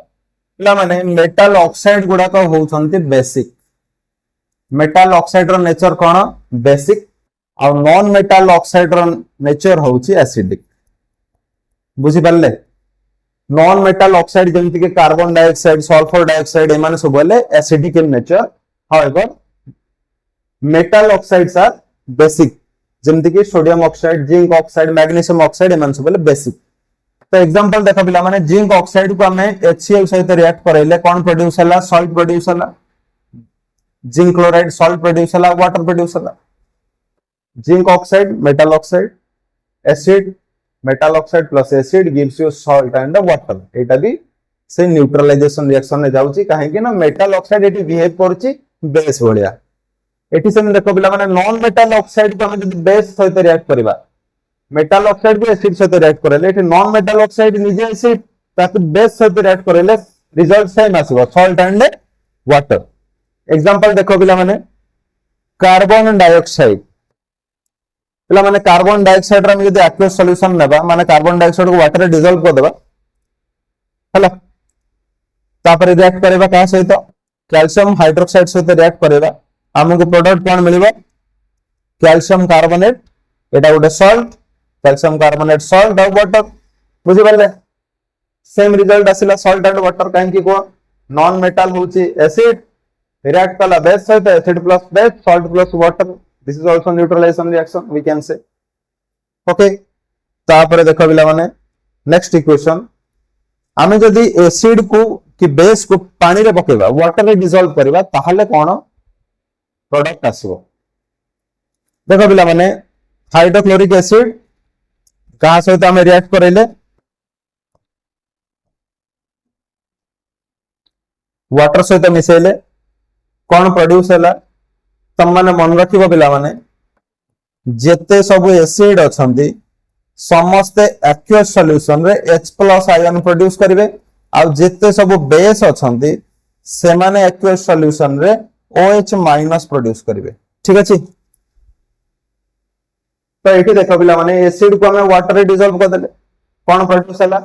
माने मेटल ऑक्साइड गुडा को होचंती बेसिक मेटल ऑक्साइड रो नेचर कोन बेसिक और नॉन मेटल ऑक्साइड रो नेचर होची एसिडिक बुझी पाले नॉन मेटल ऑक्साइड जेंति के कार्बन डाइऑक्साइड सल्फर डाइऑक्साइड ए माने सब बोले acidic in nature however metal oxides are basic जेंति के sodium oxide zinc oxide magnesium oxide ए माने सब बोले बेसिक तो एग्जांपल देखो पिला माने जिंक ऑक्साइड को हमें HCl सहित रिएक्ट करैले कोन प्रोड्यूस हला सॉल्ट प्रोड्यूस हला जिंक क्लोराइड सॉल्ट प्रोड्यूस हला वाटर प्रोड्यूस हला zinc oxide metal oxide acid metal oxide plus acid gives you salt and water एटा भी से न्यूट्रलाइजेशन रिएक्शन ने जाउची काहे कि ना मेटल ऑक्साइड एटी बिहेव करची बेस भलिया एटी से देखो पिला माने नॉन मेटल ऑक्साइड को हम जदी बेस सहित रिएक्ट करबा मेटल ऑक्साइड को एसिड सहित रिएक्ट करले एटी नॉन मेटल ऑक्साइड निजे एसिड ताकि बेस सहित रिएक्ट करले रिजल्ट सेम आसीबो सॉल्ट एंड वाटर एग्जांपल देखो पिला माने कार्बन डाइऑक्साइड पिला माने कार्बन डाइऑक्साइड रा हम यदि एक्वस सॉल्यूशन नेबा माने कार्बन डाइऑक्साइड को वाटर रे डिसॉल्व कर देबा हला तापर रिएक्ट करेबा का सहित कैल्शियम हाइड्रोक्साइड सहित रिएक्ट करेगा हमको प्रोडक्ट कौन मिलिबा कैल्शियम कार्बोनेट एटा गोटे सॉल्ट कैल्शियम कार्बोनेट सॉल्ट और वाटर बुझि पाले सेम रिजल्ट आसिला सॉल्ट एंड वाटर काहे की को नॉन मेटल होची एसिड रिएक्ट कला बेस सहित acid plus base salt plus water this is also neutralisation reaction we can say okay तापर देखो बिला माने नेक्स्ट इक्वेशन आमे जदी एसिड को कि बेस को पानी रे पकेबा वाटर रे डिसॉल्व करबा ताहले कोन प्रोडक्ट आसीबो देखो बिला माने हाइड्रोक्लोरिक एसिड कहा सहित आमे रिएक्ट करैले वाटर सहित मिसेले कौन प्रोड्यूस हैला तम माने मन रखिबो पिला माने जेते सब एसिड अछंती समस्त एक्वस सॉल्यूशन रे H+ आयन प्रोड्यूस करिवे आ जेते सब बेस अछंती से माने एक्वस सॉल्यूशन रे OH- प्रोड्यूस करिवे ठीक अछि तो एठी देखो पिला माने एसिड को हमें वाटर रे डिसॉल्व कर देले कौन प्रोड्यूस हैला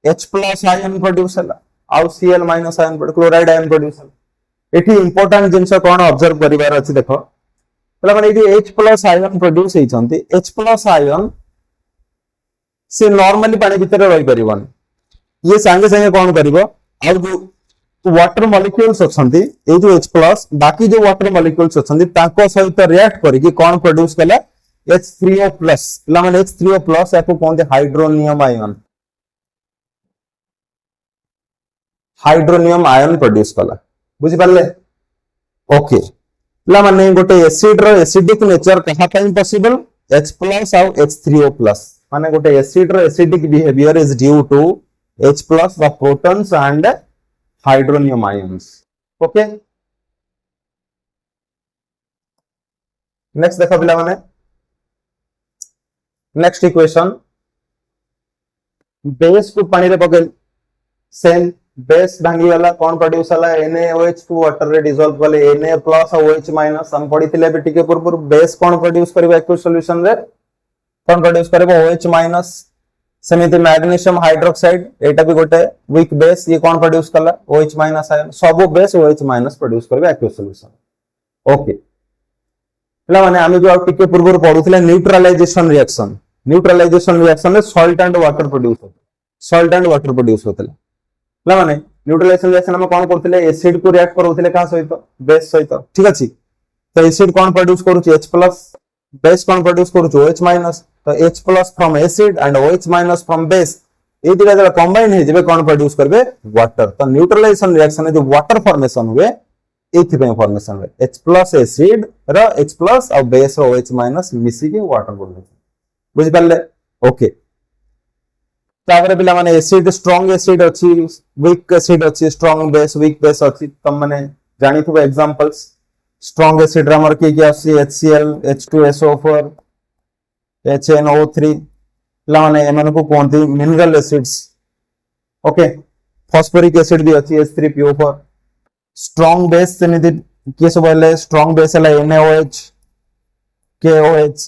H+ आयन प्रोड्यूस हैला आ Cl- ion chloride ion produce हैला एठी इंपोर्टेंट जिंस कोन ऑब्जर्व करिवार अछि देखो पिला माने एठी H+ आयन प्रोड्यूस हेइ छंती H+ आयन से नॉर्मली पानी भीतर रही परिबन ये संगे संगे कौन करिवो आ जो वाटर मॉलिक्यूल्स अछंती ए जो H+ बाकी जो वाटर मॉलिक्यूल्स अछंती ताको सहित रिएक्ट करी कि कौन प्रोड्यूस कला H3O+ पिला माने H3O+ याको कोनते हाइड्रोनियम आयन प्रोड्यूस कला बुझि पाले ओके पिला माने गोटे एसिड रो एसिडिक नेचर कहा पई पॉसिबल H+ और H3O+ माने गोटे एसिड रो acidic behaviour is due to H+ the protons and hydronium ions okay next देखो पिला माने नेक्स्ट इक्वेशन बेस को पानी रे पके सेम बेस भांगी वाला कौन प्रोड्यूस हला NaOH को वाटर रे डिसॉल्व करले Na+ और OH- हम पढिथिले बे टिके पूर्व बेस कौन प्रोड्यूस करबा एक्वस सॉल्यूशन रे कौन प्रोड्यूस करबो OH- समिति मैग्नीशियम हाइड्रोक्साइड एटा भी गोटे वीक बेस ये कौन प्रोड्यूस कला OH- आयन सब बेस OH- प्रोड्यूस करबा एक्वस सॉल्यूशन ओके पिला माने आमे जो टिके पूर्व पढुथिले न्यूट्रलाइजेशन रिएक्शन रे सॉल्ट एंड वाटर प्रोड्यूस होतले पिला माने न्यूट्रलाइजेशन रिएक्शन हम कौन करथिले एसिड को रिएक्ट करउथिले का सहित बेस सहित ठीक अछि तो एसिड कौन प्रोड्यूस करूची H+ बेस कौन प्रोड्यूस करूची OH- तो H+ from acid and OH- from base ए दिला जरा कंबाइन हे जेबे कौन प्रोड्यूस करबे वाटर तो न्यूट्रलाइजेशन रिएक्शन जो वाटर फॉर्मेशन हुए एथि पे फॉर्मेशन हुए H+ एसिड रो H+ और बेस रो OH- मिसी के वाटर बोल बुझि पाले ओके तापर पिला माने एसिड स्ट्रांग एसिड अछि वीक एसिड अछि स्ट्रांग बेस वीक बेस अछि तम माने जानि थबे एग्जांपल्स स्ट्रांग एसिड हमर के अछि HCl H2SO4 HNO3 पिला माने एमन को कोनती mineral acids okay phosphoric acid भी अछि H3PO4 स्ट्रांग बेस सेमिति के सब बोले स्ट्रांग बेस हला NaOH KOH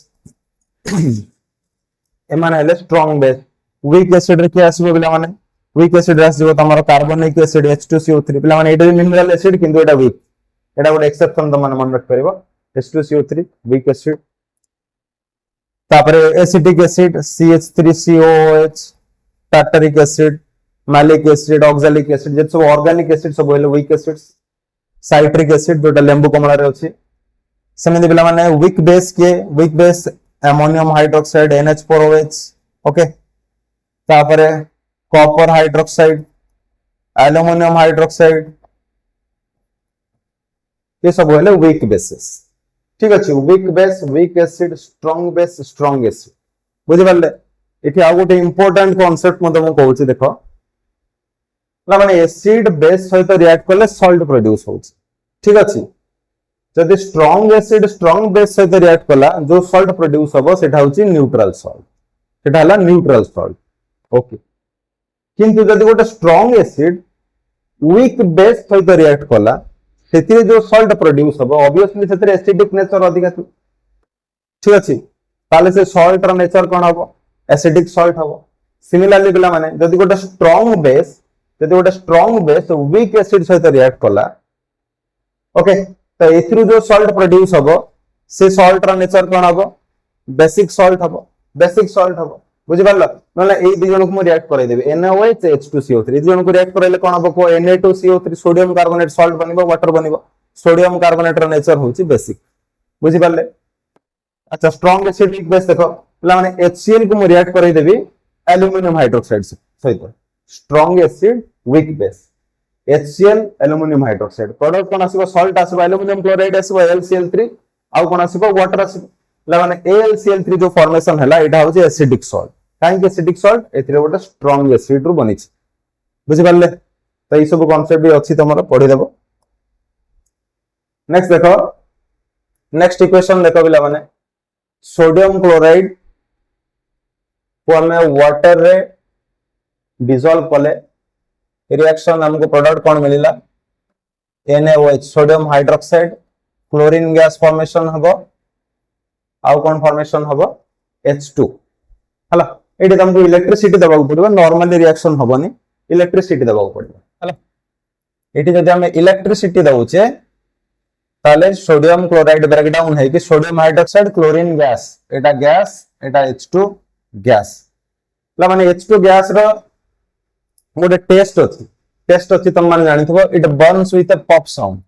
एमन हले स्ट्रांग बेस वीक एसिड रे के आसीबो बिला माने वीक एसिड आसीबो तमरो कार्बोनिक एसिड H2CO3 बिला माने एटा मिनरल एसिड किंतु एटा वीक एटा गोटे एक्सेप्शन त माने मन रख परबो H2CO3 वीक एसिड तापरे acetic acid CH3COOH tartaric acid malic acid oxalic acid जे सब ऑर्गेनिक एसिड सब होले वीक एसिड्स साइट्रिक एसिड जोटा लेंबू कमला रे अछि समिति बिला माने weak base ammonium hydroxide NH4OH okay तापरे कॉपर हाइड्रोक्साइड एल्युमिनियम हाइड्रोक्साइड ये सब होले वीक बेसेस ठीक अछि weak base weak acid strong acid बुझि पाले एठी आ गोटे इंपोर्टेंट कांसेप्ट म तुमको कहूची देखो ना माने एसिड बेस सहित रिएक्ट करले सॉल्ट प्रोड्यूस होची ठीक अछि जदि स्ट्रांग एसिड स्ट्रांग बेस सहित रिएक्ट कला जो सॉल्ट प्रोड्यूस होबो सेटा होची न्यूट्रल सॉल्ट ओके किंतु जदि गोटे स्ट्रांग एसिड वीक बेस सहित रिएक्ट कला सेतिरे जो सॉल्ट प्रोड्यूस होबो ऑब्वियसली सेतिरे एसिडिक नेचर अधिक ठीक अछि ताले से सॉल्ट र नेचर कोन होबो एसिडिक सॉल्ट होबो सिमिलरली पिला माने जदि गोटे स्ट्रांग बेस वीक एसिड सहित रिएक्ट कला ओके तो एथरु जो सॉल्ट प्रोड्यूस हबो से सॉल्ट रा नेचर कोन हबो बेसिक सॉल्ट हबो बुझि पारलो नले ए दि जन को रिएक्ट कराई देबे NaOH H2CO3 दि जन को रिएक्ट कराइले कोन हबो को Na2CO3 सोडियम कार्बोनेट सॉल्ट बनिबो वाटर बनिबो सोडियम कार्बोनेट रा नेचर होची बेसिक बुझि पारले अच्छा स्ट्रांग एसिडिक बेस देखो पला माने HCl को रिएक्ट कराई देबी एल्युमिनियम हाइड्रोक्साइड सहित strong acid weak base HCl aluminium hydroxide product कोन आसीबो सॉल्ट आसीबो एल्युमिनियम क्लोराइड आसीबो LCl3 आउ कोन आसीबो वाटर आसीबो माने AlCl3 जो फॉर्मेशन हैला एटा होची एसिडिक सॉल्ट काहे कि एसिडिक सॉल्ट एथिरे गोटे स्ट्रांग एसिड रु बनि छि बुझि पारले तो ई सब कांसेप्ट भी अछि तमरो पढि देबो नेक्स्ट देखो नेक्स्ट इक्वेशन देखो बिला माने सोडियम क्लोराइड को हमें वाटर रे डिसॉल्व कले रिएक्शन हमको प्रोडक्ट कौन मिलिला NaOH sodium hydroxide chlorine gas formation हबो आउ कौन फॉर्मेशन हबो H2 हला एडी तुमको इलेक्ट्रिसिटी दबाक पड़िबो नॉर्मली रिएक्शन हबोनी इलेक्ट्रिसिटी दबाक पड़िबो हला एटी जदि हम इलेक्ट्रिसिटी दउचे ताले सोडियम क्लोराइड ब्रेक डाउन है कि सोडियम हाइड्रोक्साइड क्लोरीन गैस एटा H2 गैस ला माने H2 गैस रो गोटे टेस्ट अछि तुम माने जानिथबो it burns with a pop sound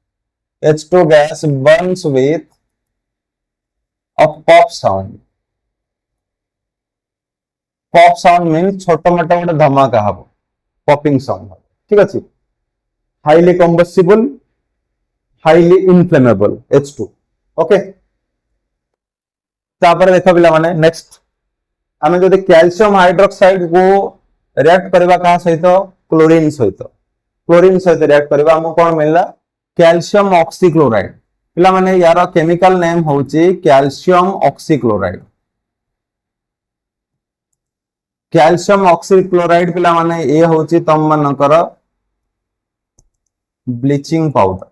H2 gas burns with a pop sound mean छोटा मोटा गोटे धमाका हबो पॉपिंग साउंड ठीक अछि highly combustible highly inflammable H2 okay तापर देखो पिला माने नेक्स्ट आमे जदि कैल्शियम हाइड्रोक्साइड को रिएक्ट करबा का सहित क्लोरीन सहित रिएक्ट करबा हमको कोन मिलला कैल्शियम ऑक्सीक्लोराइड पिला माने यार केमिकल नेम होची कैल्शियम ऑक्सीक्लोराइड पिला माने ए होची तम मनकर ब्लीचिंग पाउडर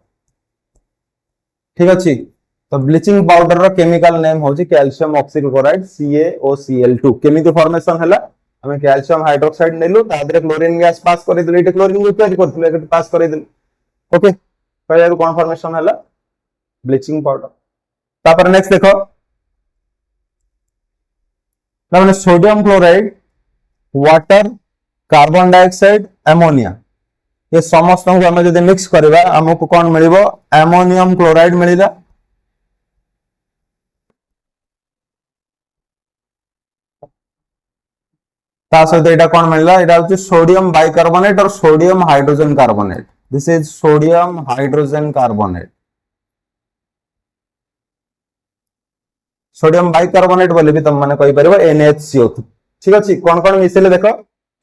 ठीक अछि तो ब्लीचिंग पाउडर रो केमिकल नेम होची कैल्शियम ऑक्सीक्लोराइड CaOCl2 केमिति फॉर्मेशन हला हमें calcium hydroxide नेलु तादरे chlorine gas pass करि दिलु इटे क्लोरीन को इत्यादि करथिले इटे पास करि दिलु ओके पहिले रो कोन फॉर्मेशन हला ब्लीचिंग पाउडर तापर नेक्स्ट देखो माने sodium chloride water carbon dioxide ammonia ये समस्त को हम जदि मिक्स करबा हमको कोन मिलिबो अमोनियम क्लोराइड मिलिला सहित एटा कौन मिलला एटा होची सोडियम बाइकार्बोनेट और sodium hydrogen carbonate this is sodium hydrogen carbonate sodium bicarbonate बोले भी तुम माने कहि परबो NaCO3 ठीक अछि कोन कोन मिसेले देखो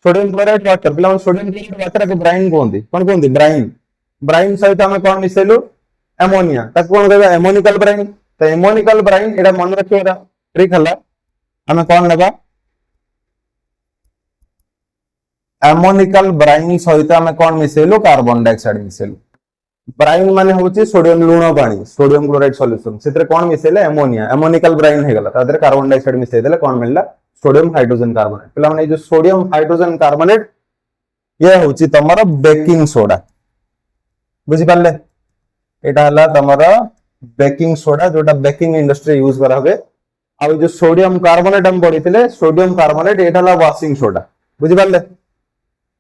सोडियम क्लोराइड वाटर पिला सोडियम क्लोराइड वाटर के ब्राइन कोन ब्राइन सहित हम कोन मिसेलु अमोनिया त कोन कहबा एमोनिकल ब्राइन तो एमोनिकल ब्राइन एटा मन रखियोरा ट्रिक हला हम कोन लेबा एमोनिकल ब्राइन सहित हमें कौन मिसेलु कार्बन डाइऑक्साइड मिसेलु ब्राइन माने होची सोडियम लूण पानी सोडियम क्लोराइड सॉल्यूशन सेतरे कौन मिसेले अमोनिया एमोनिकल ब्राइन हे गला तादरे कार्बन डाइऑक्साइड मिसे देले कौन मिलला सोडियम हाइड्रोजन कार्बोनेट पिला माने जो सोडियम हाइड्रोजन कार्बोनेट ये होची तमरा बेकिंग सोडा बुझि पाले एटा हला तमरा बेकिंग सोडा जोटा बेकिंग इंडस्ट्री यूज करा हबे आ जो सोडियम कार्बोनेट हम पढिथिले सोडियम कार्बोनेट एटा हला वाशिंग सोडा बुझि पाले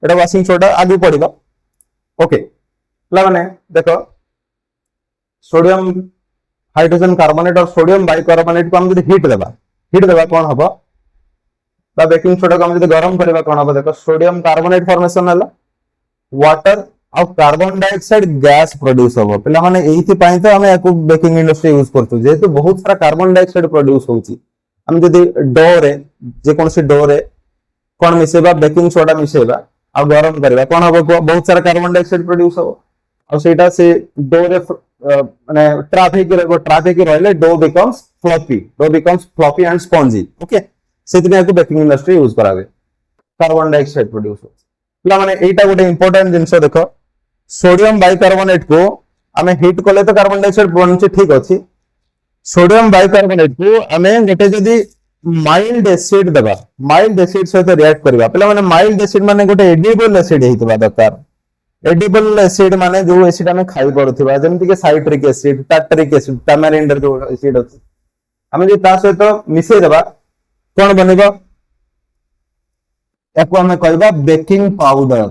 एटा वाशिंग सोडा आगे पड़ेगा ओके माने देखो सोडियम हाइड्रोजन कार्बोनेट और सोडियम बाइकार्बोनेट को हम जब हीट देबा कौन हबो बा बेकिंग सोडा को हम जब गरम करबा कौन हबो देखो सोडियम कार्बोनेट फॉर्मेशन हला वाटर और कार्बन डाइऑक्साइड गैस प्रोड्यूस हबो पिला माने एथि पई तो हम एको बेकिंग इंडस्ट्री यूज करतु जेतु बहुत सारा कार्बन डाइऑक्साइड प्रोड्यूस होउची हम जदी डो रे जे कोन से डो रे कोन मिसेबा बेकिंग सोडा मिसेबा आ गरम करबा कोन हबो बहुत सारा कार्बन डाइऑक्साइड प्रोड्यूस हो और सेटा से डो रे माने ट्रैफिक रहले dough becomes floppy and spongy okay सेतिने को बेकिंग इंडस्ट्री यूज करावे कार्बन डाइऑक्साइड प्रोड्यूस हो पिला माने एटा गोटे इंपोर्टेंट जिंस देखो सोडियम बाइकार्बोनेट को हमें हीट कले तो कार्बन डाइऑक्साइड बनछि ठीक अछि सोडियम बाइकार्बोनेट को हमें गोटे जदी माइल्ड एसिड देबा माइल्ड एसिड सहित रिएक्ट करबा पिला माने माइल्ड एसिड माने गोटे एडिबल एसिड हेतबा दरकार एडिबल एसिड माने जो एसिड हमें खाई पड़ुथिबा जेमति के साइट्रिक एसिड टार्टरिक एसिड टामारिंड जो एसिड अछि हमें जे ता सहित मिसै देबा कोन बनिबो एको हमें कहबा बेकिंग पाउडर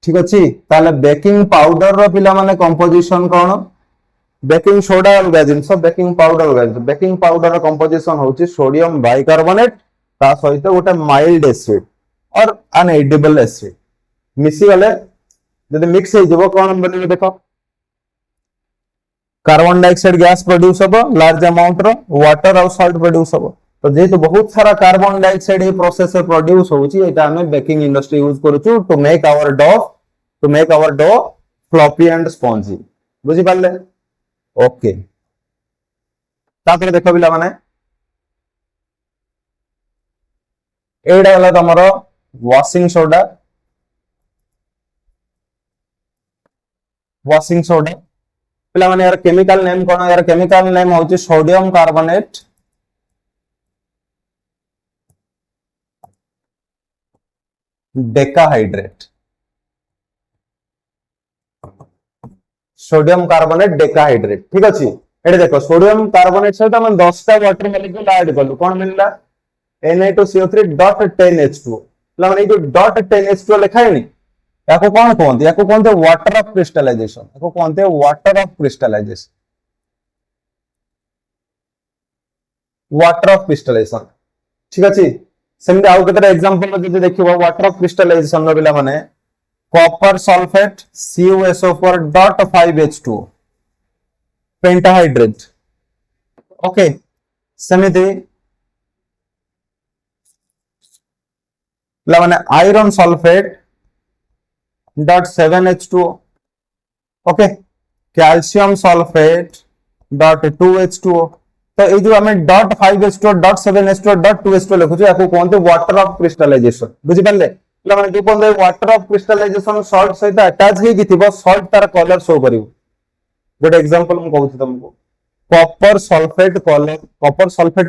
ठीक अछि ताले बेकिंग पाउडर रो पिला माने कंपोजिशन कोन बेकिंग सोडा अलगा जिनस बेकिंग पाउडर अलगा जिनस बेकिंग पाउडर रो कंपोजिशन होची सोडियम बाइकार्बोनेट ता सहित गोटे माइल्ड एसिड और अनएडिबल एसिड मिसी गले जदि मिक्स हो जबो कोन बने देखो कार्बन डाइऑक्साइड गैस प्रोड्यूस हो लार्ज अमाउंट रो वाटर और सॉल्ट प्रोड्यूस हो तो जेहेतु बहुत सारा कार्बन डाइऑक्साइड ये प्रोसेस से प्रोड्यूस होची एटा हमें बेकिंग इंडस्ट्री यूज करूछु to make our dough floppy and spongy बुझी पाले ओके तापर देखो बिला माने एडा हला तमरो वॉशिंग सोडा पिला माने यार केमिकल नेम कोन यार केमिकल नेम होची sodium carbonate decahydrate sodium carbonate decahydrate ठीक अछि एडे देखो सोडियम कार्बोनेट सहित हम 10 टा वाटर मॉलिक्यूल ऐड करलु कोन मिलला Na2CO3.10H2 पिला माने जो .10H2 लिखा है नी याको कौन कहते याको कहते वाटर ऑफ क्रिस्टलाइजेशन याको कहते वाटर ऑफ क्रिस्टलाइजेशन ठीक अछि सेमते आउ केतरा एग्जांपल जदि देखिबो वाटर ऑफ क्रिस्टलाइजेशन रो बिला माने copper sulphate CuSO4.5H2 pentahydrate okay सेमते पिला माने iron sulphate .7H2 okay calcium sulphate .2H2 तो ये जो हमें .5H2 .7H2 .2H2 लिखुछु याको कहते वाटर ऑफ क्रिस्टलाइजेशन बुझि पाले पिला माने जो कहते वाटर ऑफ क्रिस्टलाइजेशन सॉल्ट सहित अटैच हे किथिबो सॉल्ट तार कलर शो करिवो गुड एग्जांपल हम कहू तुमको कॉपर सल्फेट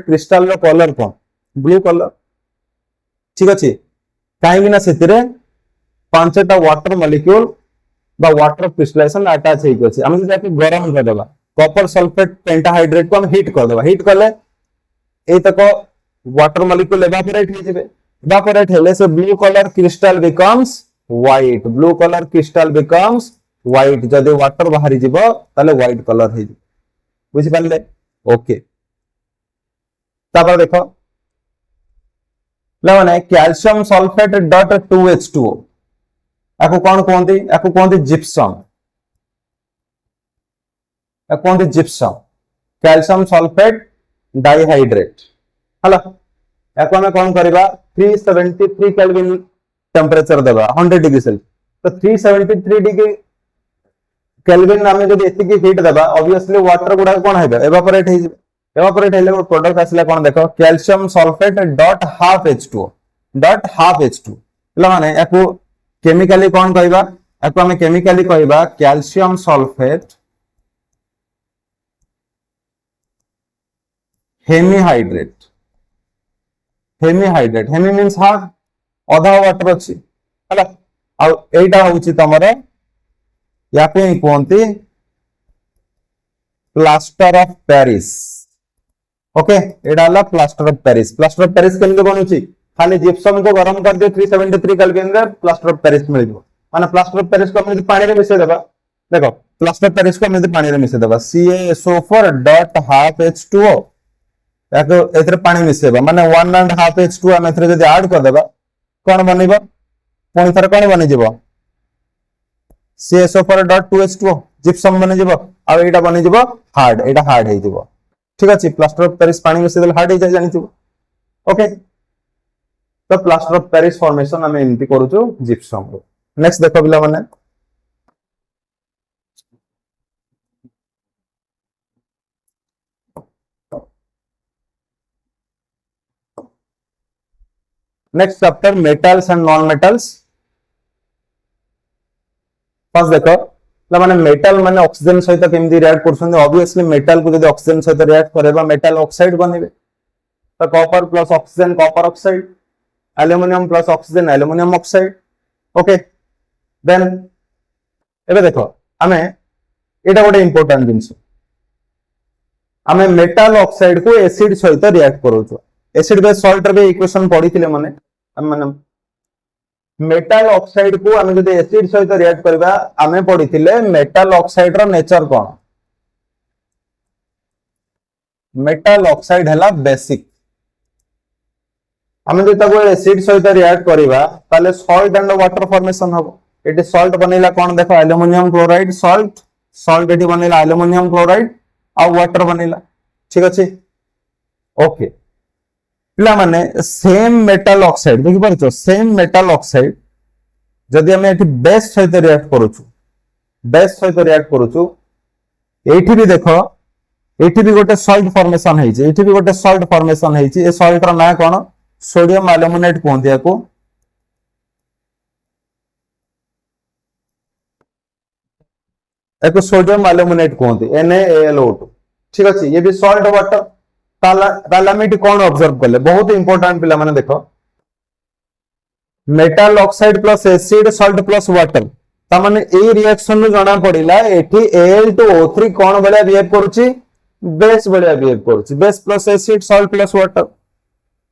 क्रिस्टल रो कलर कोन ब्लू कलर ठीक अछि काहे बिना सेतिरे पांचटा वाटर मॉलिक्यूल बा वाटर क्रिस्टलाइजेशन अटैच हे अछि हम जदि गरम कर देबा कॉपर सल्फेट पेंटाहाइड्रेट को हम हीट कर देबा हीट करले ए तक वाटर मॉलिक्यूल एवापोरेट हो जिवे एवापोरेट हेले से blue colour crystal becomes white जदि वाटर बाहरी जिवो ताले व्हाइट कलर हे बुझि पाले ओके तापर देखो माने कैल्शियम सल्फेट .2H2 याको कौन कहते जिप्सम कैल्शियम सल्फेट डाइहाइड्रेट हला याको हमें कौन करबा 373 केल्विन टेंपरेचर देबा 100 डिग्री सेल्सियस तो 373 डिग्री केल्विन हमें जब एतिकी हीट देबा ऑब्वियसली वाटर गुडा कोन हेबे एवापोरेट हेले प्रोडक्ट आसला कोन देखो कैल्शियम सल्फेट .12H2 पिला माने याको केमिकली कौन कहबा याको हमें केमिकली कहबा calcium sulphate hemihydrate hemi means half आधा वाटर अछि हला आ एटा होची तमरे याको ही कहंती प्लास्टर ऑफ पेरिस ओके एटा हला प्लास्टर ऑफ पेरिस केमते बनउची खाली जिप्सम को गरम कर दियो 373 केल्विन रे प्लास्टर ऑफ पेरिस मिल जो माने प्लास्टर ऑफ पेरिस को हम पानी रे मिसे देबा देखो प्लास्टर ऑफ पेरिस को हम पानी रे मिसे देबा CaSO4.5H2O याको एथरे पानी मिसेबा माने 1.5H2 हम एथरे जदी ऐड कर देबा कोन बनिबो कोन थरे कोन बनि जिवो CaSO4.2H2O जिप्सम बनि जिवो आ एटा बनि जिवो हार्ड एटा हार्ड हे जिवो ठीक अछि प्लास्टर ऑफ पेरिस पानी मिसे देल हार्ड हे जाय जानि छिवो ओके तो प्लास्टर ऑफ पेरिस फॉर्मेशन हमें एमती करूछु जिप्सम रो नेक्स्ट देखो बिला माने next chapter metals and non metals first देखो माने मेटल माने ऑक्सीजन सहित केमती रिएक्ट करछन ऑब्वियसली मेटल को जदी ऑक्सीजन सहित रिएक्ट करेबा मेटल ऑक्साइड बनिबे तो copper plus oxygen copper oxide aluminium plus oxygen aluminium oxide okay then एबे देखो आमे एटा गोटे इंपोर्टेंट जिंस आमे मेटल ऑक्साइड को एसिड सहित रिएक्ट करूछु एसिड बेस सॉल्ट रे इक्वेशन पढिथिले माने मेटल ऑक्साइड को आमे जदि एसिड सहित रिएक्ट करबा आमे पढिथिले मेटल ऑक्साइड रो नेचर कोन मेटल ऑक्साइड हला बेसिक आमे जदि ताको एसिड सहित रिएक्ट करबा ताले सॉल्ट एंड वाटर फॉर्मेशन हबो एटी सॉल्ट बनेला कोन देखो aluminium chloride salt salt eighty बनेला एल्युमिनियम क्लोराइड आ वाटर बनेला ठीक अछि ओके पिला माने सेम मेटल ऑक्साइड देखि परछो सेम मेटल ऑक्साइड जदि हमें एटी बेस सहित रिएक्ट करूछु बेस सहित रिएक्ट करूछु एठी भी देखो एठी भी गोटे सॉल्ट फॉर्मेशन हेछि एठी भी गोटे सॉल्ट फॉर्मेशन हेछि ए सॉल्ट रो ना कोन सोडियम एल्युमिनेट कहंती याको एको सोडियम एल्युमिनेट कहंती NaAlO2 ठीक अछि ये भी सॉल्ट वाटर ताला में कौन ऑब्जर्व कले बहुत इंपोर्टेंट पिला माने देखो metal oxide plus acid salt plus water ता माने ए रिएक्शन नु जाना पड़िला एठी Al2O3 कोन बेले बिहेव करूची बेस बेले बिहेव करूची base plus acid salt plus water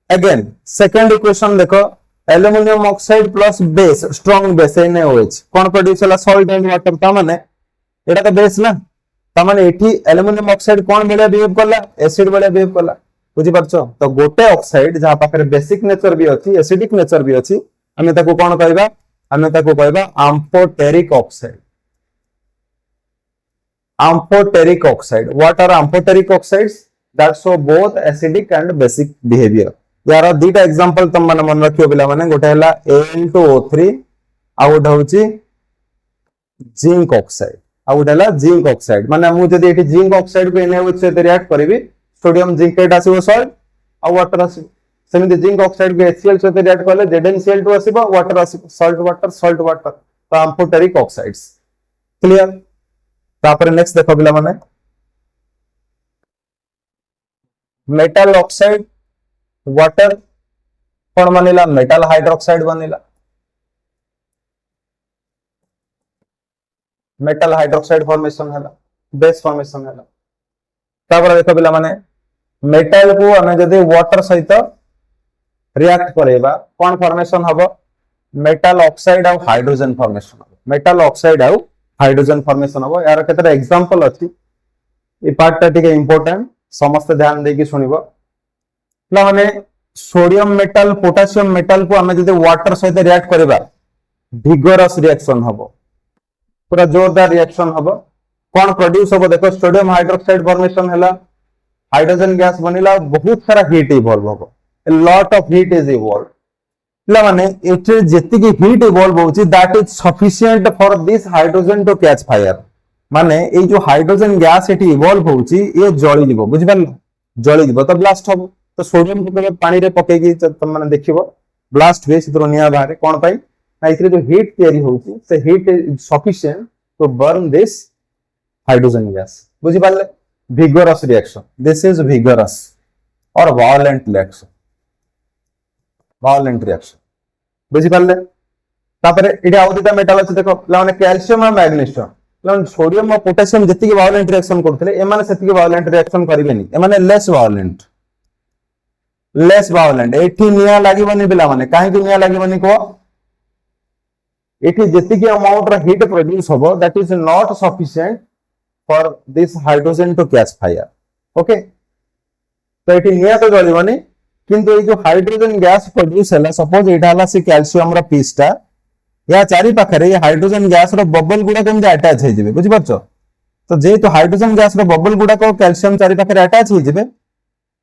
again second equation देखो aluminium oxide plus base strong base NaOH कोन प्रोड्यूस होला सॉल्ट एंड वाटर ता माने एटा तो बेस ना ता माने एठी एल्युमिनियम ऑक्साइड कोन बेले बिहेव करला एसिड बेले बिहेव करला बुझी परछो तो गोटे ऑक्साइड जहां पाखरे बेसिक नेचर भी अछि एसिडिक नेचर भी अछि हमें ताको कोन कहबा हमें ताको कहबा आम्फोटेरिक oxide amphoteric oxide what are amphoteric oxides that show both acidic and basic behavior यार दीटा एग्जांपल तुम माने मन रखियो पिला माने गोटे हला Al2O3 आ गोटे होची जिंक ऑक्साइड आ गोटे हला जिंक ऑक्साइड माने मु जदी एठी जिंक ऑक्साइड को NaOH से रिएक्ट करबी सोडियम जिंकेट आसीबो सॉल्ट आ वाटर आसीबो सेमिति जिंक ऑक्साइड को HCl से रिएक्ट करले ZnCl2 आसीबो वाटर आसीबो सॉल्ट वाटर तो amphoteric oxides क्लियर तापर नेक्स्ट देखो पिला माने मेटल ऑक्साइड वाटर कोन बनिला मेटल हाइड्रोक्साइड बनिला मेटल हाइड्रोक्साइड फॉर्मेशन हला बेस फॉर्मेशन हला तापर देखो पिला माने मेटल को हमें जदि वाटर सहित रिएक्ट करेबा कोन फॉर्मेशन हबो मेटल ऑक्साइड और हाइड्रोजन फॉर्मेशन हबो मेटल ऑक्साइड और हाइड्रोजन फॉर्मेशन हबो यार केतरा एग्जांपल अछि ई पार्ट टा ठीक इंपोर्टेंट समस्त ध्यान देकी सुनिबो ना माने सोडियम मेटल पोटेशियम मेटल को हमें जदि वाटर सहित रिएक्ट करबा विगरस रिएक्शन हबो पूरा जोरदार रिएक्शन हबो कोन प्रोड्यूस हबो देखो सोडियम हाइड्रोक्साइड फॉर्मेशन हला हाइड्रोजन गैस बनिला बहुत सारा हीट इवॉल्व हबो a lot of heat is evolved ला माने एटे जेति की हीट इवॉल्व होची that is sufficient for this hydrogen to catch fire माने ए जो हाइड्रोजन गैस एटी इवॉल्व होची ये जळी जीवो बुझि पाल जळी जीवो तो ब्लास्ट हबो तो सोडियम को केबे पानी रे पकेगी तुम माने देखिबो ब्लास्ट हुए सितरो निया बाहर कोन पाई ना इतरे जो हीट तयारी होची से heat is sufficient to burn this hydrogen gas बुझि पाल vigorous reaction this is vigorous or violent reaction बुझी पाले तापर एडी आउ दुटा मेटल अछि देखो लाने कैल्शियम और मैग्नीशियम लाने सोडियम और पोटेशियम जति के वायलेंट रिएक्शन करथले एमाने सेति के वायलेंट रिएक्शन करिवेनी एमाने लेस वायलेंट एठी निया लागिबनी बिला माने काहे कि निया लागिबनी को एठी जति के अमाउंट र हीट प्रोड्यूस होबो that is not sufficient for this hydrogen to catch fire okay तो एठी निया तो जळिबनी किंतु ये जो हाइड्रोजन गैस प्रोड्यूस है सपोज एटा हला से कैल्शियम रा पीसटा या चारि पाखरे ये हाइड्रोजन गैस रो बबल गुडा केमते अटैच हे जिवे बुझि परछो तो जे तो हाइड्रोजन गैस रो बबल गुडा को कैल्शियम चारि पाखरे अटैच हे जिवे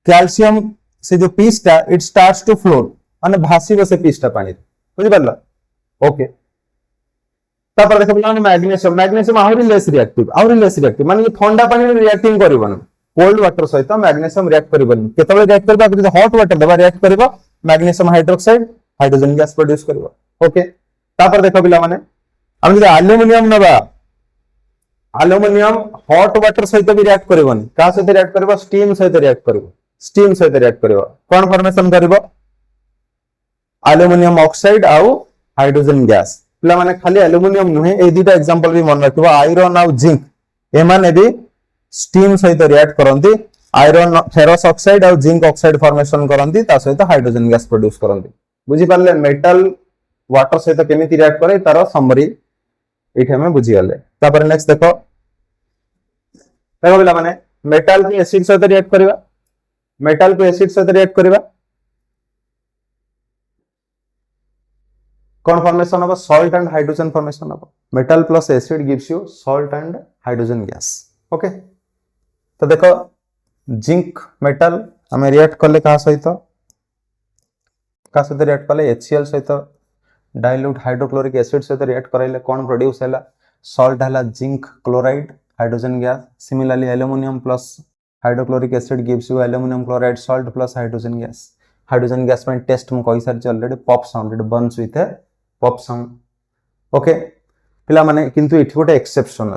कैल्शियम से जो पीसटा इट स्टार्ट्स टू फ्लोट माने भासीबो से पीसटा पानी बुझि परला ओके तापर देखबला मैग्नीशियम आहुरी लेस रिएक्टिव माने ये ठंडा पानी रे रिएक्टिंग करबन कोल्ड वाटर सहित मैग्नीशियम रिएक्ट करबन केतबे रिएक्ट करबा जदि हॉट वाटर देबा रिएक्ट करबा magnesium hydroxide hydrogen gas produce करबा ओके तापर देखो पिला माने हम जदि एल्युमिनियम हॉट वाटर सहित भी रिएक्ट करबन का सहित रिएक्ट करबा स्टीम सहित रिएक्ट करबा कोन फॉर्मेशन करबा एल्युमिनियम ऑक्साइड आउ हाइड्रोजन गैस पिला माने खाली एल्युमिनियम नुहे ए दुटा एग्जांपल भी मन रखिबो आयरन आ जिंक ए माने भी स्टीम सहित रिएक्ट करंती आयरन फेरस ऑक्साइड और जिंक ऑक्साइड फॉर्मेशन करंती ता सहित हाइड्रोजन गैस प्रोड्यूस करंती बुझी पारले मेटल वाटर सहित केमिति रिएक्ट करे तार समरी एठी हमें बुझी गले तापर नेक्स्ट देखो पिला माने मेटल को एसिड सहित रिएक्ट करबा मेटल को एसिड सहित रिएक्ट करबा कौन फॉर्मेशन हम सॉल्ट एंड हाइड्रोजन फॉर्मेशन हम metal plus acid gives you salt and hydrogen gas okay तो देखो जिंक मेटल हमें रिएक्ट करले का सहित रिएक्ट करले HCl सहित डाइल्यूट हाइड्रोक्लोरिक एसिड सहित रिएक्ट करले कौन प्रोड्यूस हैला सॉल्ट हैला zinc chloride hydrogen gas similarly aluminium plus hydrochloric acid gives you aluminium chloride salt plus hydrogen gas में टेस्ट मु कहि सारी already pop sound it burns with A pop sound okay पिला माने किंतु एठी गोटे एक्सेप्शन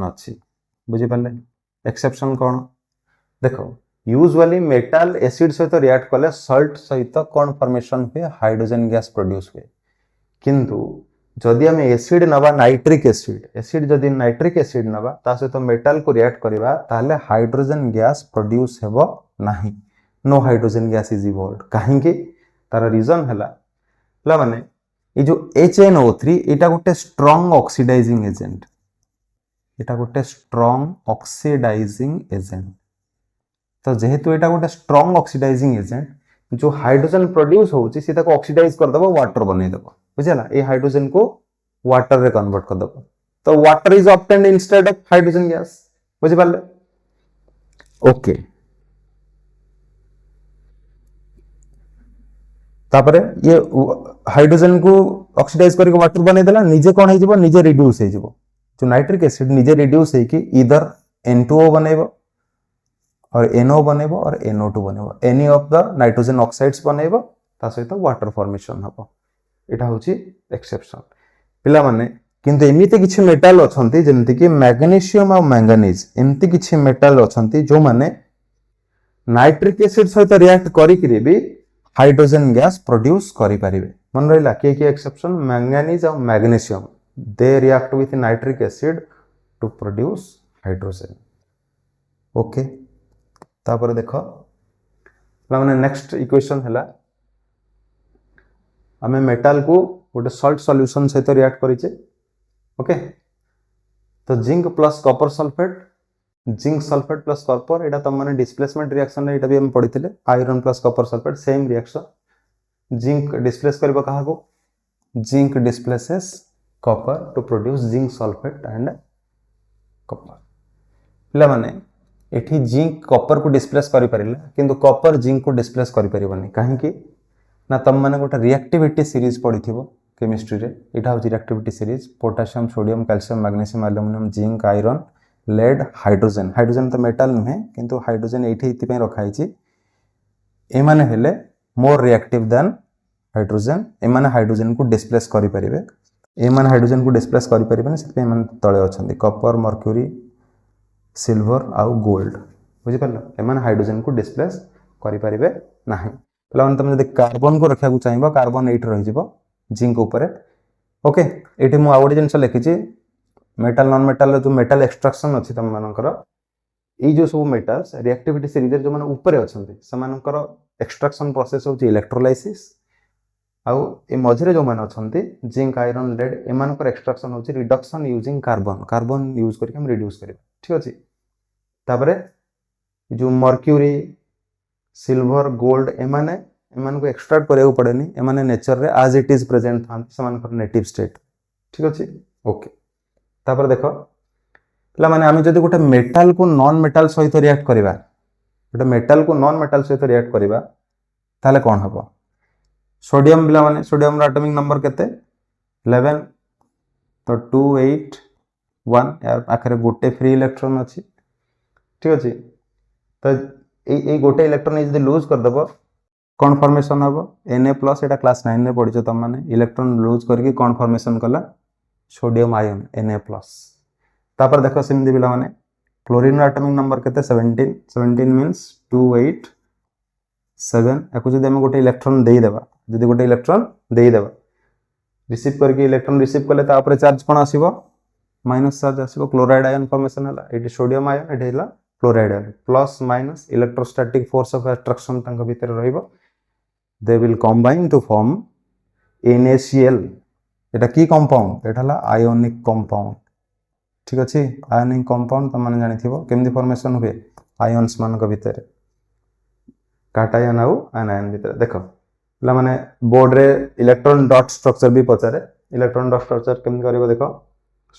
अछि बुझी पाले एक्सेप्शन कोन देखो यूजुअली मेटल एसिड सहित रिएक्ट कले सॉल्ट सहित कोन फॉर्मेशन हुए हाइड्रोजन गैस प्रोड्यूस हुए किंतु जदि हम एसिड नबा नाइट्रिक एसिड जदि नाइट्रिक एसिड नबा ता सहित मेटल को रिएक्ट करबा ताले हाइड्रोजन गैस प्रोड्यूस हेबो नाही no hydrogen gas is evolved काहे कि तार रीजन हला ला माने ये जो HNO3 एटा गोटे स्ट्रांग ऑक्सीडाइजिंग एजेंट तो जेहेतु एटा गोटे स्ट्रांग ऑक्सीडाइजिंग एजेंट जो हाइड्रोजन प्रोड्यूस होउची से ताको ऑक्सीडाइज कर दबो वाटर बनै दबो बुझला ए हाइड्रोजन को वाटर रे कन्वर्ट कर दबो तो water is obtained instead of hydrogen gas बुझि पाले ओके तापरे ये हाइड्रोजन को ऑक्सीडाइज करके वाटर बनै देला निजे कोन हे जिवो निजे रिड्यूस हे जिवो जो नाइट्रिक एसिड निजे रिड्यूस हे कि इधर N2O बनेबो और NO बनेबो और NO2 बनेबो any of the nitrogen oxides बनेबो ता सहित वाटर फॉर्मेशन हबो एटा होची एक्सेप्शन पिला माने किंतु एमिते किछि मेटल अछंती जेंति कि मैग्नीशियम और मैंगनीज एमिति किछि मेटल अछंती जो माने नाइट्रिक एसिड सहित रिएक्ट करि कि भी हाइड्रोजन गैस प्रोड्यूस करि परिबे मन रहिला के एक्सेप्शन मैंगनीज और magnesium they react with nitric acid to produce hydrogen okay तापर देखो माने नेक्स्ट इक्वेशन हला हमें मेटल को गोटे सॉल्ट सॉल्यूशन सहित रिएक्ट करिचे ओके तो zinc plus copper sulphate zinc sulphate plus copper एटा तम माने डिस्प्लेसमेंट रिएक्शन एटा भी हम पढिथिले iron plus copper sulphate same reaction zinc displace करबा कहा को zinc displaces copper to produce zinc sulphate and copper पिला माने एठी जिंक कॉपर को डिस्प्लेस करि परिला किंतु कॉपर जिंक को डिस्प्लेस करि परिबनी काहे कि ना तम माने गोटे रिएक्टिविटी सीरीज पढिथिबो केमिस्ट्री रे एटा होची reactivity series potassium sodium calcium magnesium aluminium zinc iron lead hydrogen तो मेटल नुहे किंतु हाइड्रोजन एठी इति पे रखाई छि ए माने हेले मोर रिएक्टिव देन हाइड्रोजन ए माने हाइड्रोजन को डिस्प्लेस करि परिबे ए माने हाइड्रोजन को डिस्प्लेस करि परिबे से पे माने तळे अछंती कॉपर मर्क्यूरी सिल्वर आउ गोल्ड बुझि परलो ए माने हाइड्रोजन को डिस्प्लेस करि परिबे नाही पला माने तुम जदि कार्बन को रखिया को चाहिबो कार्बन एठी रहि जिवो जिंक ऊपर ओके एठी मु आउट जिंस लिखि छि मेटल नॉन मेटल जो मेटल एक्सट्रैक्शन अछि तम मानकर ए जो सब मेटल्स रिएक्टिविटी सीरीज जो माने ऊपर अछंती से मानकर एक्सट्रैक्शन प्रोसेस होची इलेक्ट्रोलाइसिस आउ ए मझरे जो माने अछंती जिंक आयरन लेड ए मानकर एक्सट्रैक्शन होची रिडक्शन यूजिंग कार्बन यूज करके हम रिड्यूस करबा ठीक अछि तापरे जो मर्क्यूरी सिल्वर गोल्ड ए माने को एक्सट्रैक्ट करियो पड़ेनी ए माने नेचर रे एज इट इज प्रेजेंट थान से मानकर नेटिव स्टेट ठीक अछि ओके तापर देखो ला माने आमी जदि गोटे मेटल को नॉन मेटल सहित रिएक्ट करबा गोटे मेटल को नॉन मेटल सहित रिएक्ट करबा ताले कोन हबो सोडियम बिला माने सोडियम रो एटॉमिक नंबर केते 11 तो 281 यार आखरे गोटे फ्री इलेक्ट्रॉन अछि ठीक अछि तो ए गोटे इलेक्ट्रॉन इज द लूज कर दबो कोन फॉर्मेशन हबो Na+ एटा क्लास 9 रे पढिछो तम माने इलेक्ट्रॉन लूज करके कोन फॉर्मेशन कला सोडियम आयन Na+। तापर देखो सिमदी बिला माने क्लोरीन एटॉमिक नंबर केते 17 मींस 287 एको जदि हम गोटे इलेक्ट्रॉन देई देबा रिसीव करके इलेक्ट्रॉन रिसीव कले तापर चार्ज कोन आसीबो माइनस चार्ज आसीबो क्लोराइड आयन फॉर्मेशन हला एटी सोडियम आयन एटी हला chloride ion plus minus electrostatic force of attraction तंग भीतर रहइबो they will combine to form NaCl एटा की कंपाउंड एटा हला आयोनिक कंपाउंड ठीक अछि आयोनिक कंपाउंड त माने जानि थिबो केमदी फॉर्मेशन होबे आयन्स मान को भीतर काटायन आउ आयन भीतर देखो ला माने बोर्ड रे इलेक्ट्रॉन डॉट स्ट्रक्चर भी पचारे इलेक्ट्रॉन डॉट स्ट्रक्चर केमदी करबो देखो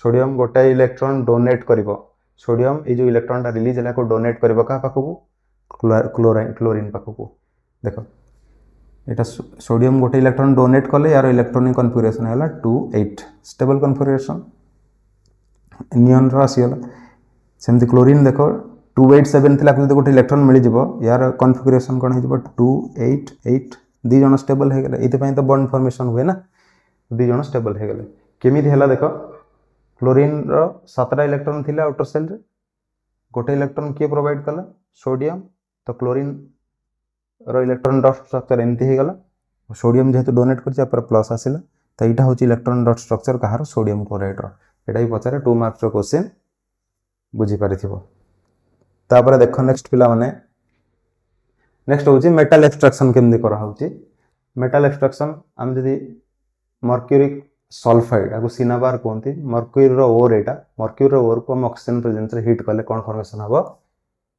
सोडियम गोटे इलेक्ट्रॉन डोनेट करबो सोडियम ए जो इलेक्ट्रॉन टा रिलीज हला को डोनेट करबो का पाखकू क्लोरीन पाखकू देखो एटा सोडियम गोटे इलेक्ट्रॉन डोनेट कले यार इलेक्ट्रॉनिक कॉन्फ़िगरेशन हला 2-8 स्टेबल कॉन्फ़िगरेशन नियन रो आसीला सेमती क्लोरीन देखो 287 थिला को गोटे इलेक्ट्रॉन मिली जिवो यार कॉन्फ़िगरेशन कोन हे जिवो 288 दी जण स्टेबल हे गेले एते पय तो बॉन्ड फॉर्मेशन हुए ना दी जण स्टेबल हे गेले केमिति हला देखो क्लोरीन रो 7टा इलेक्ट्रॉन थिला आउटर सेल रे गोटे इलेक्ट्रॉन के प्रोवाइड कला सोडियम तो क्लोरीन रो इलेक्ट्रॉन डॉट स्ट्रक्चर एमती हे गला सोडियम जेहेतु डोनेट करछि पर प्लस आसिला तो एटा होची इलेक्ट्रॉन डॉट स्ट्रक्चर कहार सोडियम क्लोराइड रो एटा ही पचारे 2 मार्क्स रो क्वेश्चन बुझी पारिथिबो तापर देखो नेक्स्ट पिला माने नेक्स्ट होची मेटल एक्सट्रैक्शन केमदी करा होची मेटल एक्सट्रैक्शन हम जदी मर्क्यूरिक सल्फाइड आगु सिनाबार कोंती मर्क्यूरी रो ओर एटा मर्क्यूरी रो ओर को हम ऑक्सीजन प्रेजेंस रे हीट कले कोन फॉर्मेशन हबो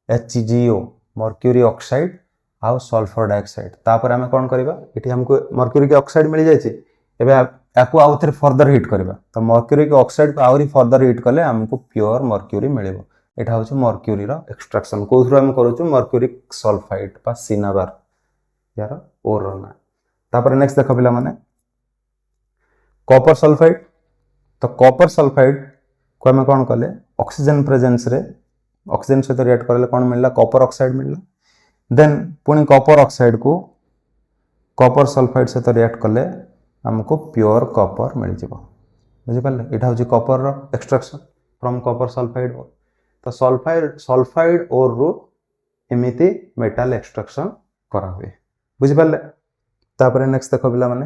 HgO मर्क्यूरी ऑक्साइड आउ सल्फर डाइऑक्साइड तापर हमें कोन करबा एठी हमको मर्क्यूरी के ऑक्साइड मिल जाय छै एबे याकू आउ थेर फर्दर हीट करबा तो मर्क्यूरी के ऑक्साइड को आउरी फर्दर हीट कले हमको प्योर मर्क्यूरी मिलेबो एटा होची मर्क्यूरी रो एक्सट्रैक्शन को थ्रू हम करूछु मर्क्यूरिक सल्फाइड बा सिनाबार यार ओर ना तापर नेक्स्ट देखो पिला माने कॉपर सल्फाइड तो कॉपर सल्फाइड को हम कोन कले ऑक्सीजन प्रेजेंस रे ऑक्सीजन से तो रिएक्ट करले कोन मिलला कॉपर ऑक्साइड मिलला देन पुनी कॉपर ऑक्साइड को कॉपर सल्फाइड से तो रिएक्ट कले हमको प्योर कॉपर मिल जिवो बुझि पाले एटा होची कॉपर रो एक्सट्रैक्शन फ्रॉम कॉपर सल्फाइड तो सल्फाइड और रो एमिति मेटल एक्सट्रैक्शन करा हुए बुझि पाले तापर नेक्स्ट देखो बिला माने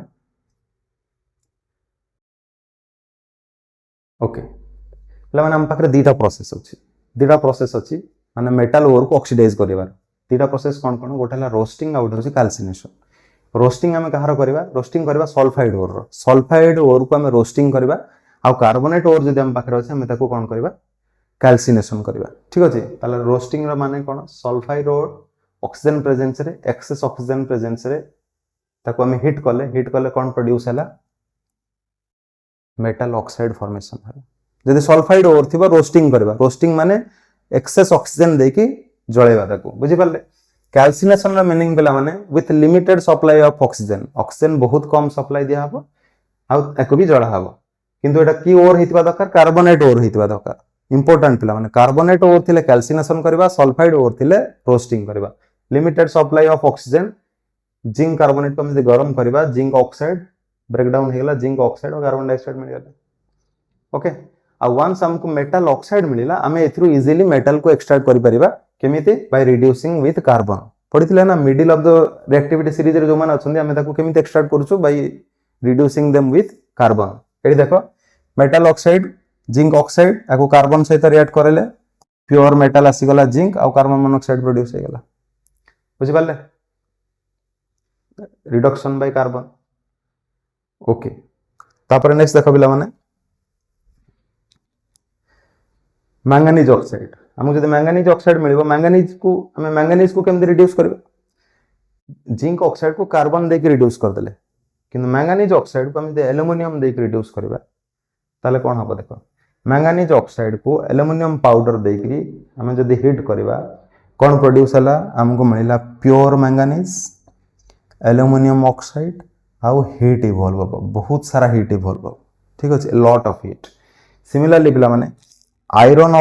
ओके बिला माने हम पाखरे दीटा प्रोसेस अछि माने मेटल ओर को ऑक्सीडाइज करिवार दीटा प्रोसेस कोन कोन गोटेला रोस्टिंग आउट होची कैल्सिनेशन रोस्टिंग हमें कहार करबा रोस्टिंग करबा सल्फाइड ओर को हमें रोस्टिंग करबा आ कार्बोनेट ओर जदि हम पाखरे अछि हमें ताको कोन करबा कैल्सिनेशन करबा ठीक अछि ताले रोस्टिंग रो माने कोन सल्फाइड ओर ऑक्सीजन प्रेजेंस रे एक्सेस ऑक्सीजन प्रेजेंस रे ताको हमें हिट कले कोन प्रोड्यूस हला मेटल ऑक्साइड फॉर्मेशन हला जदि सल्फाइड ओर थिबा रोस्टिंग माने एक्सेस ऑक्सीजन देकी जळेबा ताको बुझि पाले कैल्सिनेशन रा मीनिंग बेला माने with limited supply of oxygen बहुत कम सप्लाई दिया हबो आ एको भी जळा हबो किंतु एटा की ओर हितबा दरकार कार्बोनेट ओर हितबा दरकार इंपोर्टेंट पिला माने कार्बोनेट ओर थिले कैल्सिनेशन करबा सल्फाइड ओर थिले रोस्टिंग करबा limited supply of oxygen zinc carbonate को हम जे गरम करबा जिंक ऑक्साइड ब्रेक डाउन हेला जिंक ऑक्साइड और कार्बन डाइऑक्साइड मिल गेला ओके आ वंस हमको मेटल ऑक्साइड मिलिला हमें एथरु इजीली मेटल को एक्सट्रैक्ट करि परिबा केमिति बाय रिड्यूसिंग विथ कार्बन पढिथिले ना middle of the reactivity series रे जो मान अछन्दी हमें ताको केमिति एक्सट्रैक्ट करछु by reducing them with carbon एडी देखो मेटल ऑक्साइड जिंक ऑक्साइड आको कार्बन सहित रिएक्ट करले प्योर मेटल आसी गला जिंक आ कार्बन मोनोऑक्साइड प्रोड्यूस हे गला बुझि पाले रिडक्शन बाय कार्बन ओके तापर नेक्स्ट देखो बिला माने मैंगनीज ऑक्साइड हमको जदि मैंगनीज ऑक्साइड मिलिबो मैंगनीज को केमदि रिड्यूस करबा जिंक ऑक्साइड को कार्बन दे के रिड्यूस कर देले किंतु मैंगनीज ऑक्साइड को हम जदि एल्युमिनियम दे के रिड्यूस करबा ताले कोन हबो देखो मैंगनीज ऑक्साइड को एल्युमिनियम पाउडर दे के हम जदि हीट करबा कोन प्रोड्यूस हला हमको मिलिला प्योर मैंगनीज एल्युमिनियम ऑक्साइड आउ हीट इवॉल्व हो बहुत सारा हीट इवॉल्व हो ठीक अछि लॉट ऑफ हीट सिमिलरली पिला माने आयरन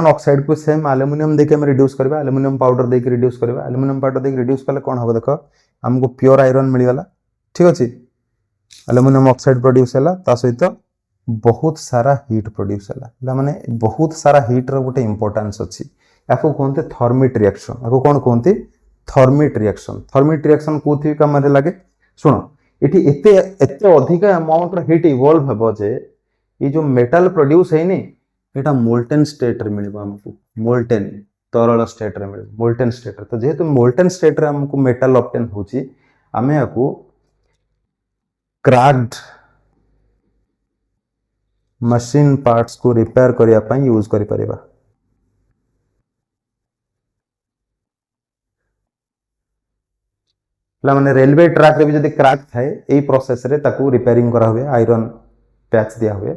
ऑक्साइड को सेम एल्युमिनियम देके हम रिड्यूस करबा एल्युमिनियम पाउडर देके रिड्यूस करबा एल्युमिनियम पाउडर देके रिड्यूस कले कोन हो देखो हमको प्योर आयरन मिल गला ठीक अछि एल्युमिनियम ऑक्साइड प्रोड्यूस हला ता सहित बहुत सारा हीट प्रोड्यूस हला माने बहुत सारा हीट रो गोटे इंपोर्टेंस अछि याको कोनते थर्मिट रिएक्शन याको कोन कोनते थर्मिट रिएक्शन कोथि काम रे लागे सुनो इठी एते एते अधिक अमाउंट रो हीट इवॉल्व हेबो जे ये जो मेटल प्रोड्यूस हैनी एटा मोल्टेन स्टेट रे मिलबो हमको मोल्टेन तरल स्टेट रे मिलबो मोल्टेन स्टेट रे तो जेहेतु मोल्टेन स्टेट रे हमको मेटल ऑब्टेन होची आमे याकू क्रैक्ड मशीन पार्ट्स को रिपेयर करिया पई यूज करि परिबा माने रेलवे ट्रैक रे भी जदी क्रैक थाए एई प्रोसेस रे ताकू रिपेयरिंग करा हुए आयरन पैच दिया हुए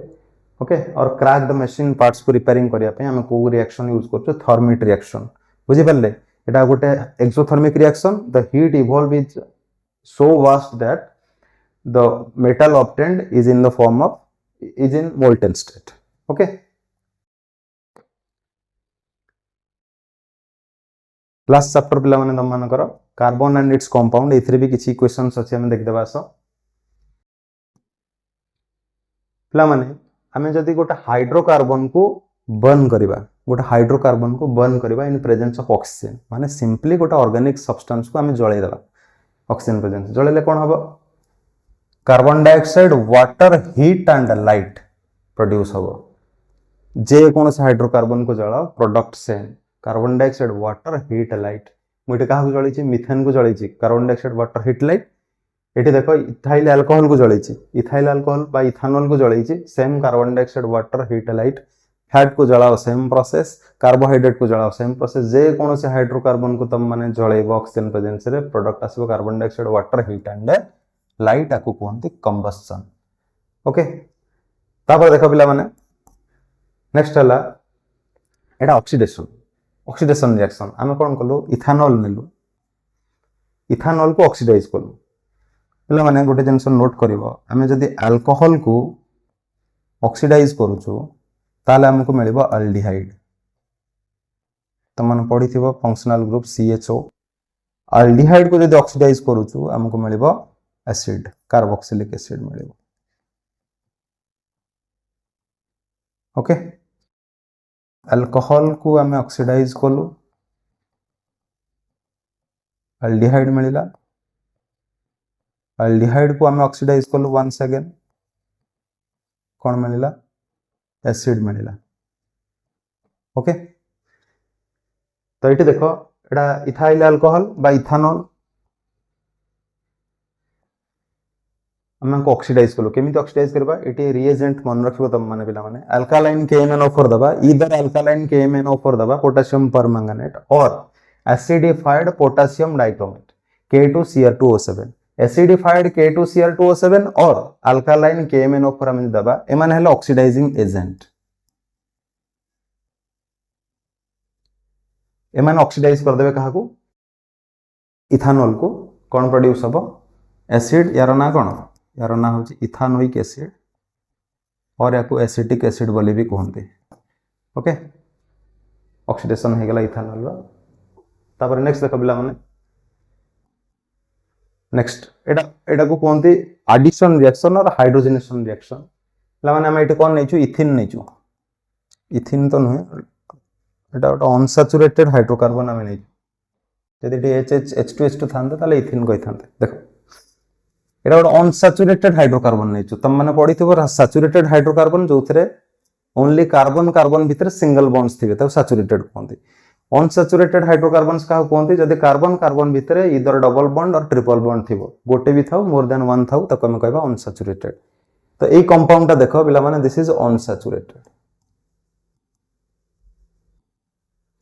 ओके और क्रैक्ड मशीन पार्ट्स को रिपेयरिंग करिया पे हम को रिएक्शन यूज करछो थर्मिट रिएक्शन बुझि परले एटा गोटे exothermic reaction the heat evolve is so vast that the metal obtained is in the form of is in molten state okay last chapter पिला माने तम मानकर कार्बन एंड इट्स कंपाउंड एथरे भी किछि questions अछि हम देख देबा सो पिला माने हमें जदी गोटे हाइड्रोकार्बन को बर्न करबा गोटे हाइड्रोकार्बन को बर्न करबा इन प्रेजेंस ऑफ ऑक्सीजन माने सिंपली गोटे ऑर्गेनिक सब्सटेंस को हमें जळै देबा ऑक्सीजन प्रेजेंस जळैले कोन हबो carbon dioxide water heat and light produce हबो जे कोन से हाइड्रोकार्बन को जळाओ product same carbon dioxide water heat light मुटे काहा को जळै छी मिथेन को जळै छी carbon dioxide water heat light एठी देखो इथाइल अल्कोहल को जळै छी इथाइल अल्कोहल बा इथानॉल को जळै छी same carbon dioxide water heat light fat को जळाओ सेम प्रोसेस कार्बोहाइड्रेट को जळाओ सेम प्रोसेस जे कोन से हाइड्रोकार्बन को तम माने जळैबो ऑक्सीजन प्रेजेंस रे प्रोडक्ट आसीबो carbon dioxide water heat and light आकु कोनती कंबस्टन ओके तापर देखो पिला माने नेक्स्ट हला एटा ऑक्सीडेशन रिएक्शन आमे कोन कलु इथानॉल नेलु इथानॉल को ऑक्सीडाइज कलु पिला माने गोटे जिंस नोट करिवो आमे जदी अल्कोहल को ऑक्सीडाइज करूछु ताले हमको मिलिबो अल्डिहाइड तमन पढिथिबो फंक्शनल ग्रुप CHO अल्डिहाइड को जदी ऑक्सीडाइज करूछु हमको मिलिबो एसिड कार्बोक्सिलिक एसिड मिलिबो ओके अल्कोहल को हमें ऑक्सीडाइज कलु अल्डिहाइड मिलिला अल्डिहाइड को हमें ऑक्सीडाइज कलु वंस अगेन कोन मिलिला एसिड मिलिला ओके तो ये देखो एटा इथाइल अल्कोहल बा इथानॉल हमको ऑक्सीडाइज कलो केमिति ऑक्सीडाइज करबा एटी रिएजेंट मन रखिबो तम माने पिला माने अल्कालाइन KMnO4 दबा ईदर अल्कालाइन KMnO4 दबा पोटेशियम परमैंगनेट और acidified potassium dichromate K2Cr2O7 acidified K2Cr2O7 और अल्कालाइन KMnO4 हम दबा एमान हेला ऑक्सीडाइजिंग एजेंट एमान ऑक्सीडाइज कर देबे काहा को इथानॉल को कोन प्रोड्यूस हबो एसिड यार ना कोन यार ना होची इथानोइक एसिड और याको एसिटिक एसिड बोली भी कहते ओके ऑक्सीडेशन हे गेला इथानॉल रो तापर नेक्स्ट देखो बिला माने नेक्स्ट एटा को कहते एडिशन रिएक्शन और हाइड्रोजनेशन रिएक्शन ला माने हम एटे कोन नैछु इथिन नैछु इथिन तो नहे एटा गोटे अनसैचुरेटेड हाइड्रोकार्बन हम नैछु जदि H2H2 थांते ताले इथिन कहि थांते देखो एटा गोटे अनसैचुरेटेड हाइड्रोकार्बन नैछु तम माने पढिथिबो सैचुरेटेड हाइड्रोकार्बन जोथरे ओनली कार्बन कार्बन भितर सिंगल बॉन्ड्स थिबे त सैचुरेटेड कहंती अनसैचुरेटेड हाइड्रोकार्बन्स का कहंती जदि कार्बन कार्बन भितर इधर डबल बॉन्ड और ट्रिपल बॉन्ड थिबो गोटे भी थाउ मोर देन वन थाउ तको हम कहबा अनसैचुरेटेड तो एई कंपाउंडटा देखो बिला माने this is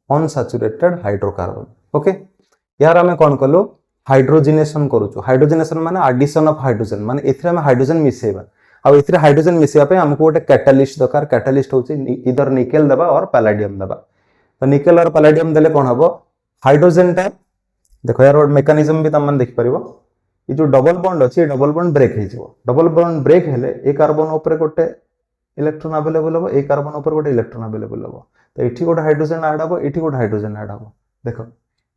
unsaturated hydrocarbon okay यार हमें कोन कलो हाइड्रोजनेशन करूछु हाइड्रोजनेशन माने एडिशन ऑफ हाइड्रोजन माने एथरे हम हाइड्रोजन मिसेबा आ एथरे हाइड्रोजन मिसेबा पे हमको गोटे कैटलिस्ट दरकार कैटलिस्ट होची इधर निकेल दबा और पैलेडियम दबा तो निकेल और पैलेडियम देले कोन हबो हाइड्रोजन टा देखो यार मेकानिज्म भी तमन देख परिबो ये जो डबल बॉन्ड अछि डबल बॉन्ड ब्रेक हे जिवो डबल बॉन्ड ब्रेक हेले ए कार्बन ऊपर गोटे इलेक्ट्रॉन अवेलेबल हो ए कार्बन ऊपर गोटे इलेक्ट्रॉन अवेलेबल हो तो एठी गोटे हाइड्रोजन ऐड हबो एठी गोटे हाइड्रोजन ऐड हबो देखो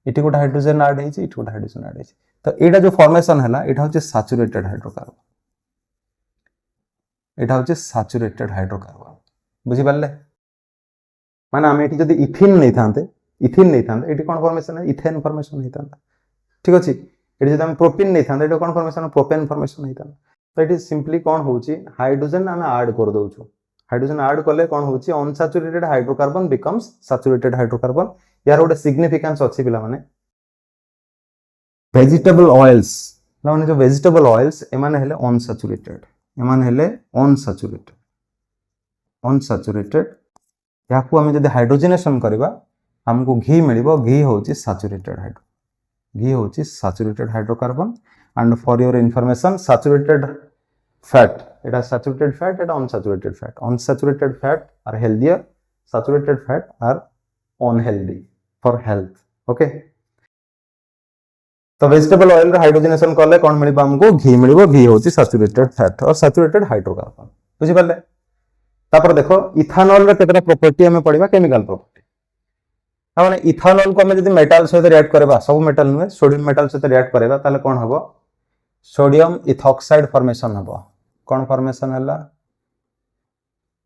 एठी गोटे हाइड्रोजन ऐड हेछि एठी गोटे हाइड्रोजन ऐड हेछि तो एटा जो फॉर्मेशन हैला एटा होचे सैचुरेटेड हाइड्रोकार्बन एटा होचे सैचुरेटेड हाइड्रोकार्बन बुझि पाले माने हम एठी जदी इथिन नै थांते एठी कोन फॉर्मेशन है इथेन फॉर्मेशन नै थांता ठीक अछि ये जब हम प्रोपेन नहीं था ये कौन फॉर्मेशन प्रोपेन फॉर्मेशन होता तो ये सिंपली कौन होची हाइड्रोजन आम ऐड कर दउछु हाइड्रोजन ऐड कले कौन होची unsaturated hydrocarbon becomes saturated hydrocarbon यार गोटे सिग्निफिकेंस अछि पिला माने वेजिटेबल ऑयल्स माने जो वेजिटेबल ऑयल्स एमाने हेले अनसैचुरेटेड एमाने हेले अनसैचुरेटेड याकू आम जब हाइड्रोजनेशन करवा हमको घी मिलिबो घी होची saturated hydrocarbon and for your information saturated fat एटा सैचुरेटेड फैट एटा unsaturated fat are healthier saturated fat are unhealthy for health okay तो वेजिटेबल ऑयल रे हाइड्रोजनेशन करले कोन मिलिबो हमको घी मिलिबो घी होची सैचुरेटेड फैट और सैचुरेटेड हाइड्रोकार्बन बुझि पाले तापर देखो इथानॉल रे केतरा प्रॉपर्टी हमें पढिबा केमिकल प्रॉपर्टी माने इथानॉल को हमें जदि मेटल सहित रिएक्ट करबा सब मेटल नुए सोडियम मेटल सहित रिएक्ट करबा ताले कोन हबो सोडियम इथॉक्साइड फॉर्मेशन हबो कोन फॉर्मेशन हला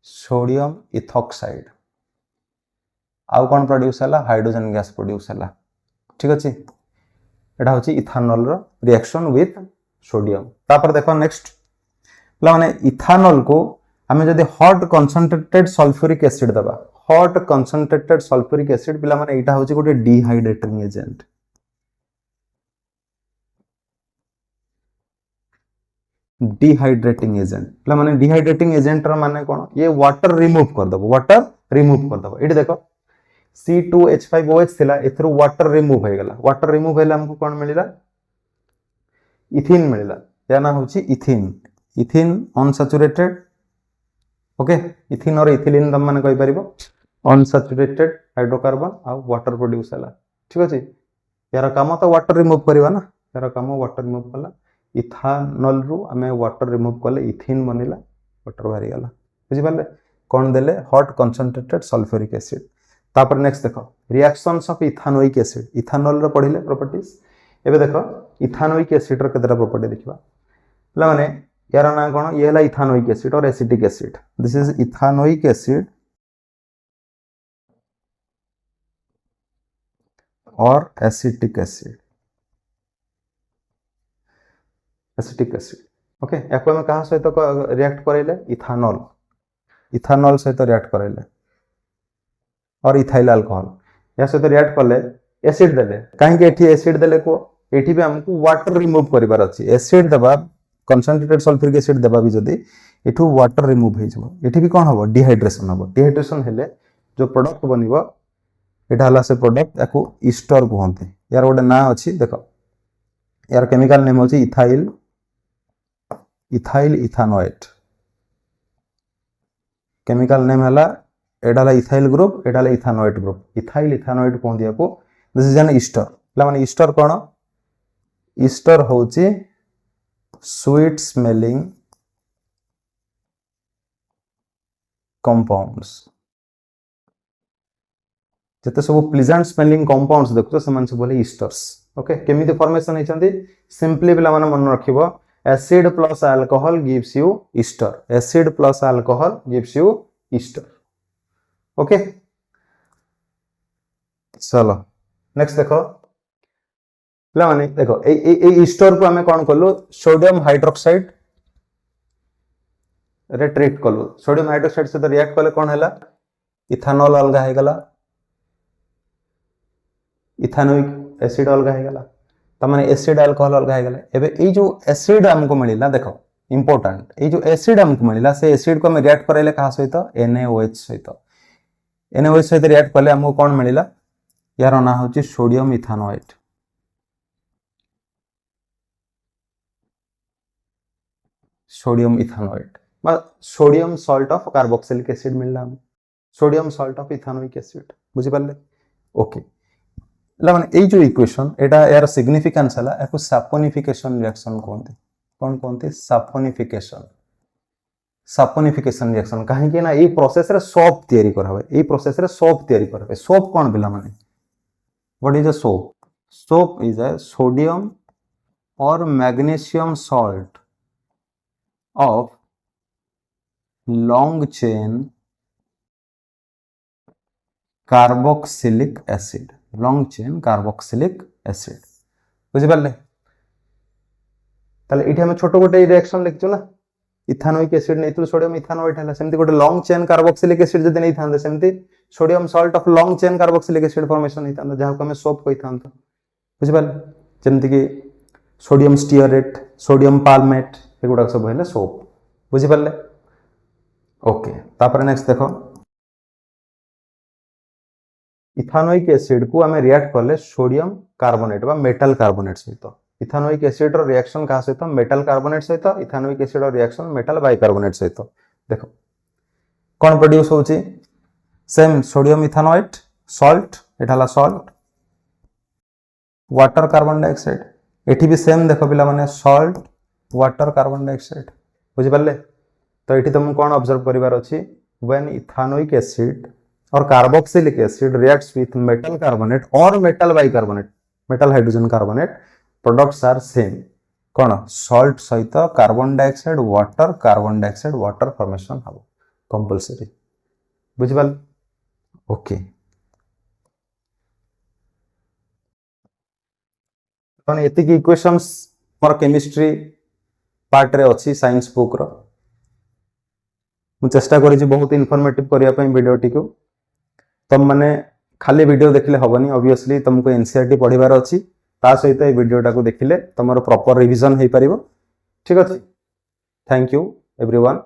सोडियम इथॉक्साइड आउ कोन प्रोड्यूस हला हाइड्रोजन गैस प्रोड्यूस हला ठीक अछि एटा होची इथानॉल रो रिएक्शन विथ सोडियम तापर देखो नेक्स्ट माने इथानॉल को हमें जदि हॉट कंसंट्रेटेड सल्फ्यूरिक एसिड दबा हॉट कंसंट्रेटेड सल्फ्यूरिक एसिड पिला माने एटा होची गोटे डिहाइड्रेटिंग एजेंट पिला माने डिहाइड्रेटिंग एजेंट रो माने कोन ये वाटर रिमूव कर दबो एठी देखो C2H5OH थिला एथरो वाटर रिमूव हो गला वाटर रिमूव हेला हमको कोन मिलिला इथिन मिलिला या ना होची इथिन अनसैचुरेटेड ओके इथिन और इथिलीन तम माने कहि परिबो अनसैचुरेटेड हाइड्रोकार्बन आ वाटर प्रोड्यूस हला ठीक अछि यार काम तो वाटर रिमूव करबा ना यार काम वाटर रिमूव कला इथानॉल रु हमें वाटर रिमूव कले इथिन बनिला वाटर बाहरी गला बुझि पाले कोन देले हॉट कंसंट्रेटेड सल्फ्यूरिक एसिड तापर नेक्स्ट देखो reactions of ethanoic acid ethanol रो पढिले प्रॉपर्टीज एबे देखो इथानोइक एसिड रो केतरा प्रॉपर्टी देखिबा पला माने यार ना कोन ये हला ethanoic acid or acetic acid this is ethanoic acid or acetic acid okay याको हम कहा सहित रिएक्ट करैले इथानॉल सहित रिएक्ट करैले और इथाइल अल्कोहल या सहित रिएक्ट करले एसिड देले काहे कि एठी एसिड देले को एठी भी हमको वाटर रिमूव करिवार अछि एसिड दबा कंसंट्रेटेड सल्फ्यूरिक एसिड दबा भी जदी एठू वाटर रिमूव हे जबो एठी भी कोन हबो डिहाइड्रेशन हेले जो प्रोडक्ट बनिबो एटा हला से प्रोडक्ट याको ईस्टर कहंते यार गोटे ना अछि देखो यार केमिकल नेम अछि इथाइल इथानोएट केमिकल नेम हला एटा हला इथाइल ग्रुप एटा हला इथानोएट ग्रुप इथाइल इथानोएट कहंती याको दिस इज एन ईस्टर माने ईस्टर कोन ईस्टर होची स्वीट स्मेलिंग कंपाउंड्स जते सब प्लीजेंट स्मेलिंग कंपाउंड्स देखो से मन से बोले ईस्टर्स ओके केमिति फॉर्मेशन हेचंती सिंपली पिला माने मन रखिबो acid plus alcohol gives you ester acid plus alcohol gives you ester okay चलो नेक्स्ट देखो पिला माने देखो ए ईस्टर को हमें कोन करलो सोडियम हाइड्रोक्साइड रे ट्रीट करलो सोडियम हाइड्रोक्साइड से रिएक्ट करले कोन हैला इथानॉल अलगा हे गला इथानोइक एसिड अलगा हे गला त माने एसिड अल्कोहल अलगा हे गला एबे ए जो एसिड हमको मिलिला देखो इंपोर्टेंट ए जो एसिड हमको मिलिला से एसिड को हम रिएक्ट करैले कहा सहित NaOH सहित रिएक्ट करले हमको कोन मिलिला यार ना होची सोडियम इथानोएट बा sodium salt of carboxylic acid मिलला sodium salt of ethanoic acid बुझि पाले ओके माने ए जो इक्वेशन एटा यार सिग्निफिकेंस हला एको सैपोनिफिकेशन रिएक्शन कहंती कोन कहंती सैपोनिफिकेशन रिएक्शन काहे कि ना ए प्रोसेस रे सोप तयारी करबे सोप कोन बिला माने what is a soap is a sodium or magnesium salt of long chain carboxylic acid बुझि पाले ताले इठी हम छोटो गोटे रिएक्शन लिखचो ना इथानोइक एसिड नहीं सोडियम इथानोएट है सेमती गोटे लॉन्ग चेन कार्बोक्सिलिक एसिड जदि नहीं थांते सेमती sodium salt of long chain carboxylic acid formation नहीं थांता जहां को हमें सोप कहि थांता बुझि पाल जेमती कि सोडियम स्टीयरेट सोडियम पाल्मेट एगुडा सब हेले सोप बुझि पाले ओके तापर नेक्स्ट देखो इथानोइक एसिड को हमें रिएक्ट करले सोडियम कार्बोनेट बा मेटल कार्बोनेट सहित इथानोइक एसिड रो रिएक्शन का सहित मेटल कार्बोनेट सहित इथानोइक एसिड रो रिएक्शन मेटल बाइकार्बोनेट सहित देखो कौन प्रोड्यूस होची सेम सोडियम इथानोएट सॉल्ट एठाला सॉल्ट वाटर कार्बन डाइऑक्साइड एठी भी सेम देखो पिला माने सॉल्ट वाटर कार्बन डाइऑक्साइड बुझि पाले तो एठी तुम कौन ऑब्जर्व करिवार अछि when ethanoic acid or carboxylic acid reacts with metal carbonate or metal bicarbonate metal hydrogen carbonate products are same कौन सॉल्ट सहित कार्बन डाइऑक्साइड वाटर फॉर्मेशन हम कंपलसरी बुझिपाल ओके कौन एतिक इक्वेशंस मोर केमिस्ट्री पार्ट रे अछि साइंस बुक रो मु चेष्टा करी बहुत इनफॉर्मेटिव करिया पई वीडियो टिको तुम माने खाली वीडियो देखले हबनी ऑब्वियसली तुमको एनसीईआरटी पढिबार अछि ता सहित ए वीडियोटा को देखिले तमरो प्रॉपर रिवीजन हे परिबो ठीक अछि थैंक यू एवरीवन।